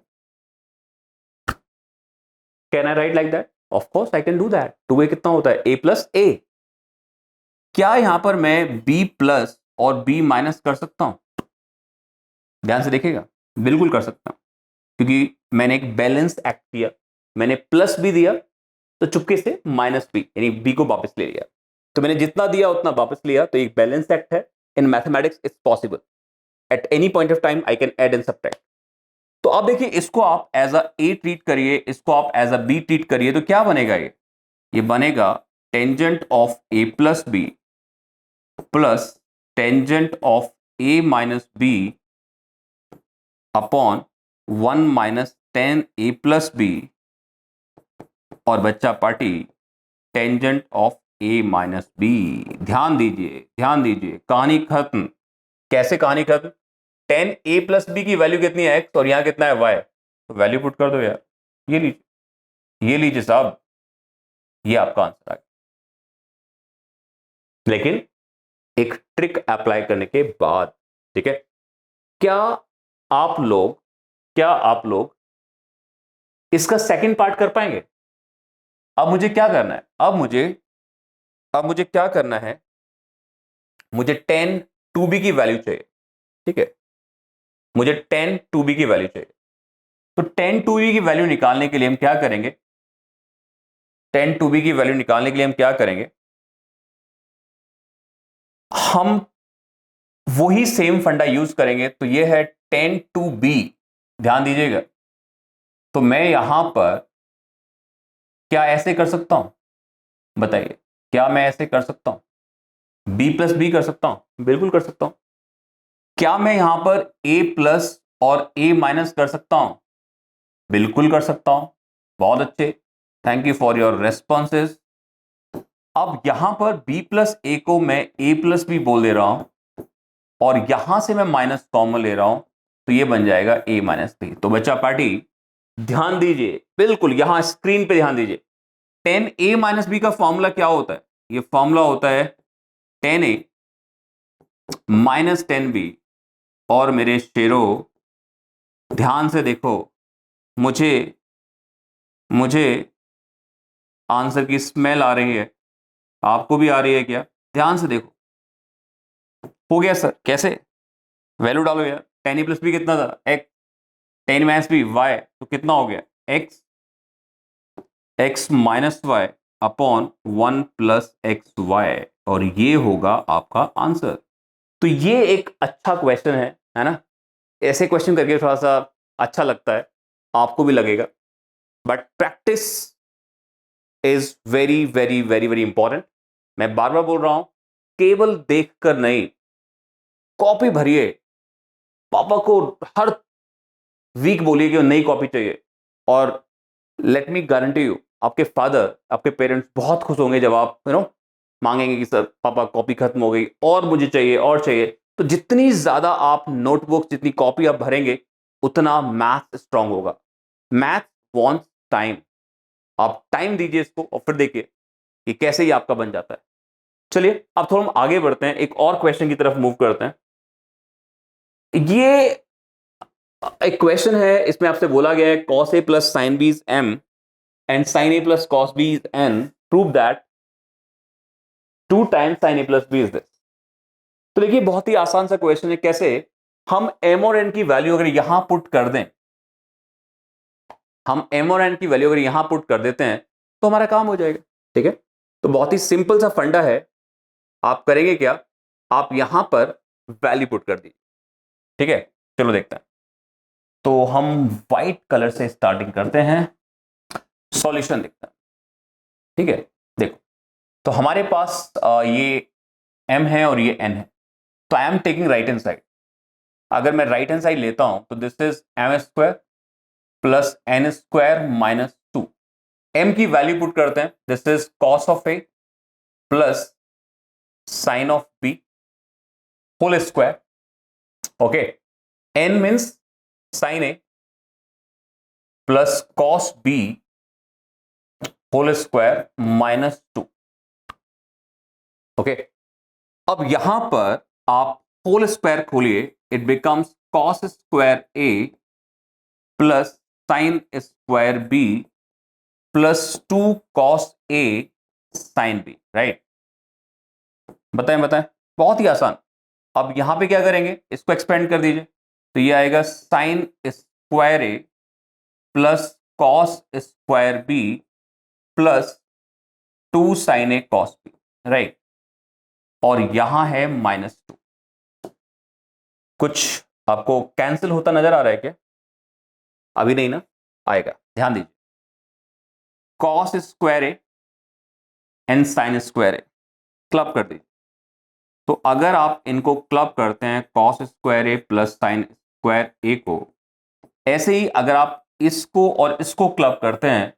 can I right like that? Of course I can do that. 2a कितना होता है, a प्लस a। क्या यहां पर मैं b प्लस और b माइनस कर सकता हूं? ध्यान से देखिएगा, बिल्कुल कर सकता हूं, क्योंकि मैंने एक बैलेंस एक्ट किया, मैंने प्लस b दिया तो चुपके से माइनस b यानी b को वापस ले लिया। तो मैंने जितना दिया उतना वापस लिया, तो एक बैलेंस एक्ट है। In mathematics it's possible, at any point of time I can add and subtract. तो अब देखिए, इसको आप एज अ ए ट्रीट करिए, इसको आप एज अ बी ट्रीट करिए, तो क्या बनेगा, ये बनेगा tangent of A plus B plus tangent of A minus B upon 1 minus 10a plus B, और बच्चा party tangent of A minus B. ध्यान दीजिए, ध्यान दीजिए, कहानी खत्म। कैसे कहानी खत्म? 10a प्लस बी की वैल्यू कितनी है, x, और यहां कितना है, y। तो वैल्यू पुट कर दो यार, ये लीजिए, ये लीजिए साहब, ये आपका आंसर आ गया। लेकिन एक ट्रिक अप्लाई करने के बाद, ठीक है, क्या आप लोग इसका सेकंड पार्ट कर पाएंगे? अब मुझे क्या करना है, अब मुझे क्या करना है, मुझे 10 2b की वैल्यू चाहिए, ठीक है, मुझे 10 2b की वैल्यू चाहिए। तो 10 2b की वैल्यू निकालने के लिए हम क्या करेंगे, 10 2b की वैल्यू निकालने के लिए हम क्या करेंगे, हम वही सेम फंडा यूज करेंगे। तो ये है 10 2b, ध्यान दीजिएगा। तो मैं यहां पर क्या ऐसे कर सकता हूं, बताइए, क्या मैं ऐसे कर सकता हूं, b प्लस बी कर सकता हूं? बिल्कुल कर सकता हूं। क्या मैं यहां पर a प्लस और a माइनस कर सकता हूं? बिल्कुल कर सकता हूं। बहुत अच्छे, thank you for your responses. अब यहां पर b प्लस a को मैं a प्लस बी बोल दे रहा हूं, और यहां से मैं माइनस कॉमन ले रहा हूं, तो ये बन जाएगा a माइनस बी। तो बच्चा पार्टी ध्यान दीजिए, बिल्कुल यहां स्क्रीन पे ध्यान दीजिए। 10a माइनस बी का फॉर्मूला क्या होता है? ये फॉर्मूला होता है 10a माइनस 10b। और मेरे शेरों ध्यान से देखो, मुझे मुझे आंसर की स्मेल आ रही है, आपको भी आ रही है क्या? ध्यान से देखो, हो गया सर, कैसे? वैल्यू डालो यार, 10a प्लस बी कितना था, एक्स, 10 माइनस बी वाई, तो कितना हो गया, X minus Y upon 1 plus X Y, और ये होगा आपका आंसर। तो ये एक अच्छा क्वेश्चन है ना। ऐसे क्वेश्चन करके थोड़ा सा अच्छा लगता है, आपको भी लगेगा, but practice is very very very very important. मैं बार बार बोल रहा हूं, केवल देखकर नहीं, कॉपी भरिए। पापा को हर वीक बोलिए कि नई कॉपी चाहिए, और लेट मी गारंटी यू, आपके फादर, आपके पेरेंट्स बहुत खुश होंगे जब आप मांगेंगे कि सर पापा कॉपी खत्म हो गई और मुझे चाहिए और चाहिए। तो जितनी ज्यादा आप नोटबुक, जितनी कॉपी आप भरेंगे, उतना मैथ स्ट्रांग होगा। Math wants time. आप टाइम दीजिए इसको और फिर देखिए कि कैसे ही आपका बन जाता है। चलिए अब थोड़ा हम आगे बढ़ते हैं, एक और क्वेश्चन की तरफ मूव करते हैं। ये एक क्वेश्चन है, इसमें आपसे बोला गया है cos a plus sin b is m and sin a plus cos b is n, prove that 2 times sin a plus b is this। तो देखिए बहुत ही आसान सा क्वेश्चन है, कैसे हम m और n की वैल्यू अगर यहां पुट कर दें, हम m और n की वैल्यू अगर यहां पुट कर देते हैं तो हमारा काम हो जाएगा। ठीक है, तो बहुत ही सिंपल सा फंडा है। आप करेंगे क्या, आप यहां पर वैल्यू पुट कर दीजिए। ठीक है, चलो देखते हैं। तो हम व्हाइट कलर से स्टार्टिंग करते हैं, सॉल्यूशन देखते हैं। ठीक है, देखो तो हमारे पास ये m है और ये n है, तो I am taking right hand side. अगर मैं राइट हैंड साइड लेता हूं तो this is M square plus N square minus 2। m की वैल्यू पुट करते हैं, this is cos of A plus sine of B whole square. Okay, n means sine A plus cos B whole square minus 2। Okay, अब यहां पर आप होल स्क्वायर खोलिए, it becomes cos square A plus sign square B plus 2 cos a sine b. Right, बताएं बताएं, बहुत ही आसान। अब यहां पे क्या करेंगे, इसको एक्सपेंड कर दीजिए, तो ये आएगा sine square A plus cos square B plus 2 sine a cos b. Right, और यहां है माइनस 2। कुछ आपको कैंसिल होता नजर आ रहा है क्या? अभी नहीं ना, आएगा, ध्यान दीजिए। Cos square A and sign square A club कर दीजिए। तो अगर आप इनको क्लब करते हैं, कॉस स्क्वायर ए प्लस साइन स्क्वायर ए को, ऐसे ही अगर आप इसको और इसको क्लब करते हैं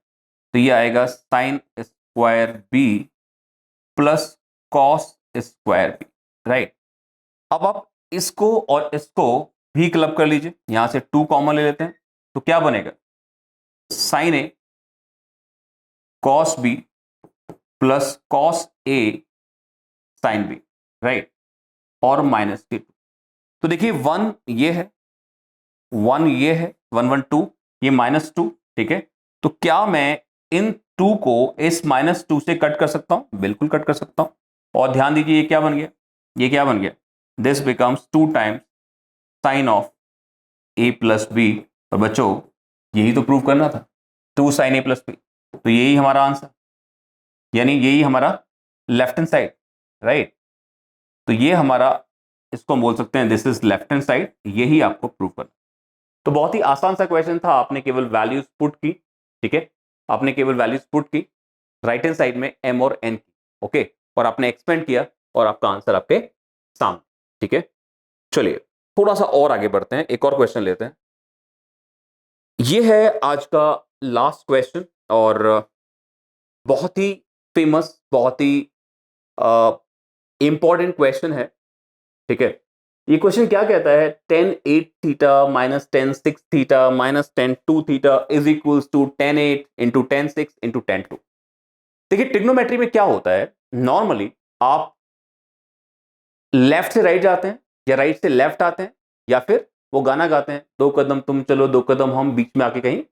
तो ये आएगा sine square B plus cos square B. Right, अब आप इसको और इसको भी क्लब कर लीजिए, यहां से 2 कॉमन ले लेते हैं, तो क्या बनेगा, sign a cos b plus cos a sine b. Right, और माइनस के 2। तो देखिए 1 ये है, 1 ये है, 1 1 2, ये माइनस 2। ठीक है, तो क्या मैं इन 2 को इस माइनस 2 से कट कर सकता हूं? बिल्कुल कट कर सकता हूं। और ध्यान दीजिए, ये क्या बन गया, ये क्या बन गया, this becomes 2 times sine of A plus B. और बच्चों यही तो प्रूव करना था, 2 साइन ए प्लस बी। तो यही हमारा आंसर, यानी यही हमारा लेफ्ट हैंड साइड। राइट, तो ये हमारा, इसको हम बोल सकते हैं this is left hand side, यही आपको प्रूव करना। तो बहुत ही आसान सा क्वेश्चन था, आपने केवल वैल्यूज पुट की। ठीक है, आपने केवल वैल्यूज पुट की राइट हैंड साइड में m और n की। ओके, और आपने एक्सपेंड किया और आपका आंसर आपके सामने। ठीक है, चलिए थोड़ा सा और आगे बढ़ते हैं, एक और क्वेश्चन लेते हैं। ये है आज का लास्ट क्वेश्चन, और बहुत ही फेमस, बहुत ही इंपॉर्टेंट क्वेश्चन है। ठीक है, ये क्वेश्चन क्या कहता है, tan 8 theta minus tan 6 theta minus tan 2 theta is equals to tan 8 into tan 6 into tan 2। देखिए ट्रिग्नोमेट्री में क्या होता है, नॉर्मली आप लेफ्ट से राइट जाते हैं या राइट से लेफ्ट आते हैं, या फिर वो गाना गाते हैं, 2 कदम तुम चलो 2 कदम हम, बीच में आके कहीं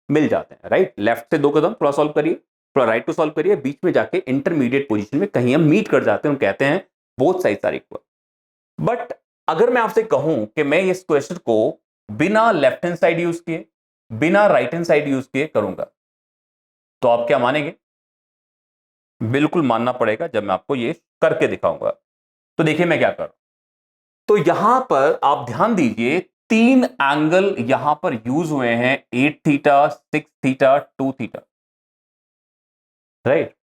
मिल जाते हैं। राइट, लेफ्ट से 2 कदम थोड़ा सॉल्व करिए, थोड़ा राइट को सॉल्व करिए, बीच में जाके इंटरमीडिएट पोजीशन में कहीं हम मीट कर जाते हैं, हम कहते हैं both sides are equal. But अगर मैं आपसे कहूं कि मैं इस क्वेश्चन को बिना लेफ्ट हैंड साइड यूज किए, बिना राइट हैंड साइड यूज किए करूंगा, तो आप क्या मानेंगे? बिल्कुल मानना पड़ेगा जब मैं आपको ये करके दिखाऊंगा। तो देखिए मैं क्या कर रहा हूं। तो यहां पर आप ध्यान दीजिए, तीन एंगल यहां पर यूज हुए हैं, 8 थीटा, 6 थीटा, 2 थीटा, राइट।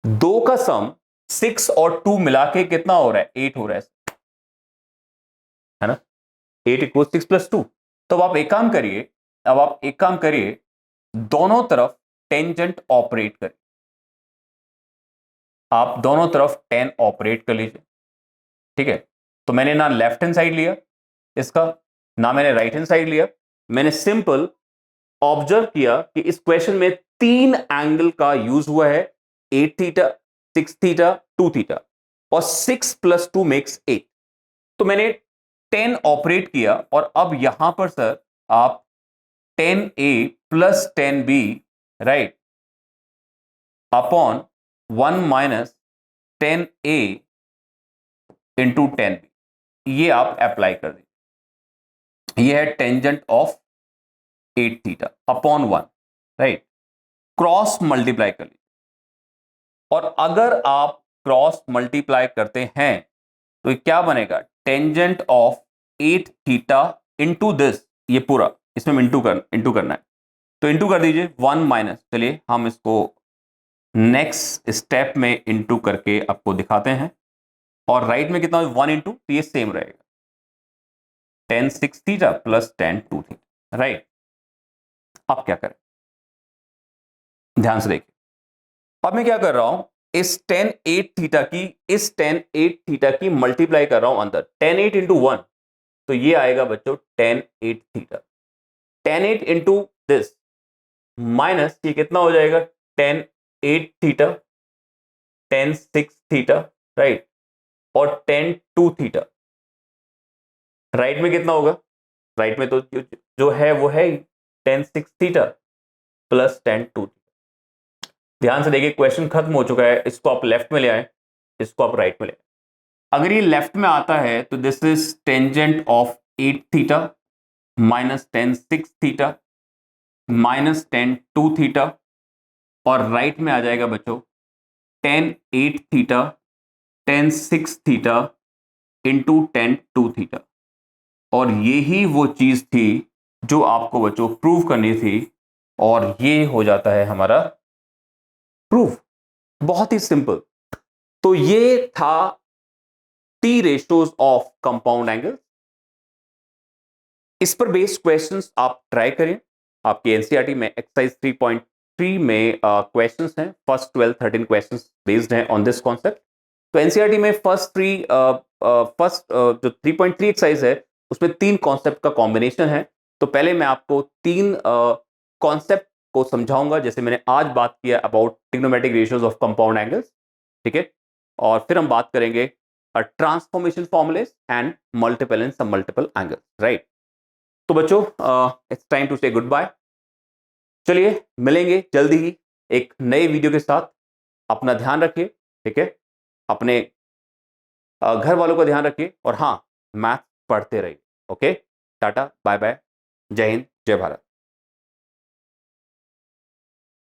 दो का सम 6 और 2 मिला के कितना हो रहा है? 8 हो रहा है ना। 8 इक्वल 6 प्लस 2। तो अब आप एक काम करिए, दोनों तरफ टेंजेंट ऑपरेट करिए। आप दोनों तरफ 10 ऑपरेट कर लीजिए, ठीक है। तो मैंने ना लेफ्ट हैंड साइड लिया इसका, ना मैंने राइट हैंड साइड लिया। मैंने सिंपल ऑब्जर्व किया कि इस क्वेश्चन में तीन एंगल का यूज हुआ है, 8 थीटा, 6 थीटा, 2 थीटा, और 6 प्लस 2 मेक्स 8। तो मैंने 10 ऑपरेट किया, और अब यहां पर सर आप 10a plus 10b, right, upon 1 minus 10a into 10b, ये आप अप्लाई कर दीजिए। ये है tangent of 8 theta upon 1, right. Cross multiply कर लीजिए, और अगर आप क्रॉस मल्टीप्लाई करते हैं तो ये क्या बनेगा? Tangent of 8 theta into this, ये पूरा इसमें इंटू करना है। तो इंटू कर दीजिए 1 माइनस, चलिए हम इसको नेक्स्ट स्टेप में इंटू करके आपको दिखाते हैं। और राइट में कितना? 1 इंटू, तो ये सेम रहेगा, 10 6 थीटा प्लस 10 2 थीटा, राइट। अब क्या करें, ध्यान से देखिए। अब मैं क्या कर रहा हूं, इस 10 8 थीटा की, मल्टीप्लाई कर रहा हूं अंदर, 10 8 इंटू 1, तो ये आएगा बच्चों 10 8 थीटा। 10 8 इंटू दिस माइनस, ये कितना हो जाएगा? 10 8 थीटा, 10 6 थीटा, राइट, और 10 2 थीटा। राइट में कितना होगा? राइट में तो जो है वो है ही 10 6 थीटा प्लस 10 2 थीटा। ध्यान से देखिए, क्वेश्चन खत्म हो चुका है। इसको आप लेफ्ट में ले आए, इसको आप राइट में ले आए। अगर ये लेफ्ट में आता है तो this is tangent of 8 theta minus 10 6 theta minus 10 2 theta, और राइट में आ जाएगा बच्चों 10 8 थीटा 10 6 थीटा इंटू 10 2 थीटा। और यही वो चीज थी जो आपको बच्चों प्रूव करनी थी, और ये हो जाता है हमारा प्रूफ। बहुत ही सिंपल। तो ये था T ratios of compound angle. इस पर बेस्ड क्वेश्चंस आप ट्राई करें। आपकी एनसीईआरटी में एक्सरसाइज 3.3 में क्वेश्चंस हैं, फर्स्ट 12 13 क्वेश्चंस बेस्ड हैं ऑन दिस कॉन्सेप्ट। तो एनसीईआरटी में फर्स्ट जो 3.3 एक्सरसाइज है उसमें तीन कॉन्सेप्ट का कॉम्बिनेशन है। तो पहले मैं आपको तीन कॉन्सेप्ट को समझाऊंगा, जैसे मैंने आज बात किया about trigonometric ratios of compound angles, ठीक है। और फिर हम बात करेंगे transformation formulas and multiple and सब मल्टीपल एंगल्स, राइट। तो बच्चों इट्स टाइम टू से गुड बाय। चलिए मिलेंगे जल्दी ही एक नए वीडियो के साथ। अपना ध्यान रखिए, ठीक है। अपने घर वालों का ध्यान रखिए, और हाँ, मैथ पढ़ते रहिए। ओके, टाटा बाय बाय, जय हिंद जय भारत।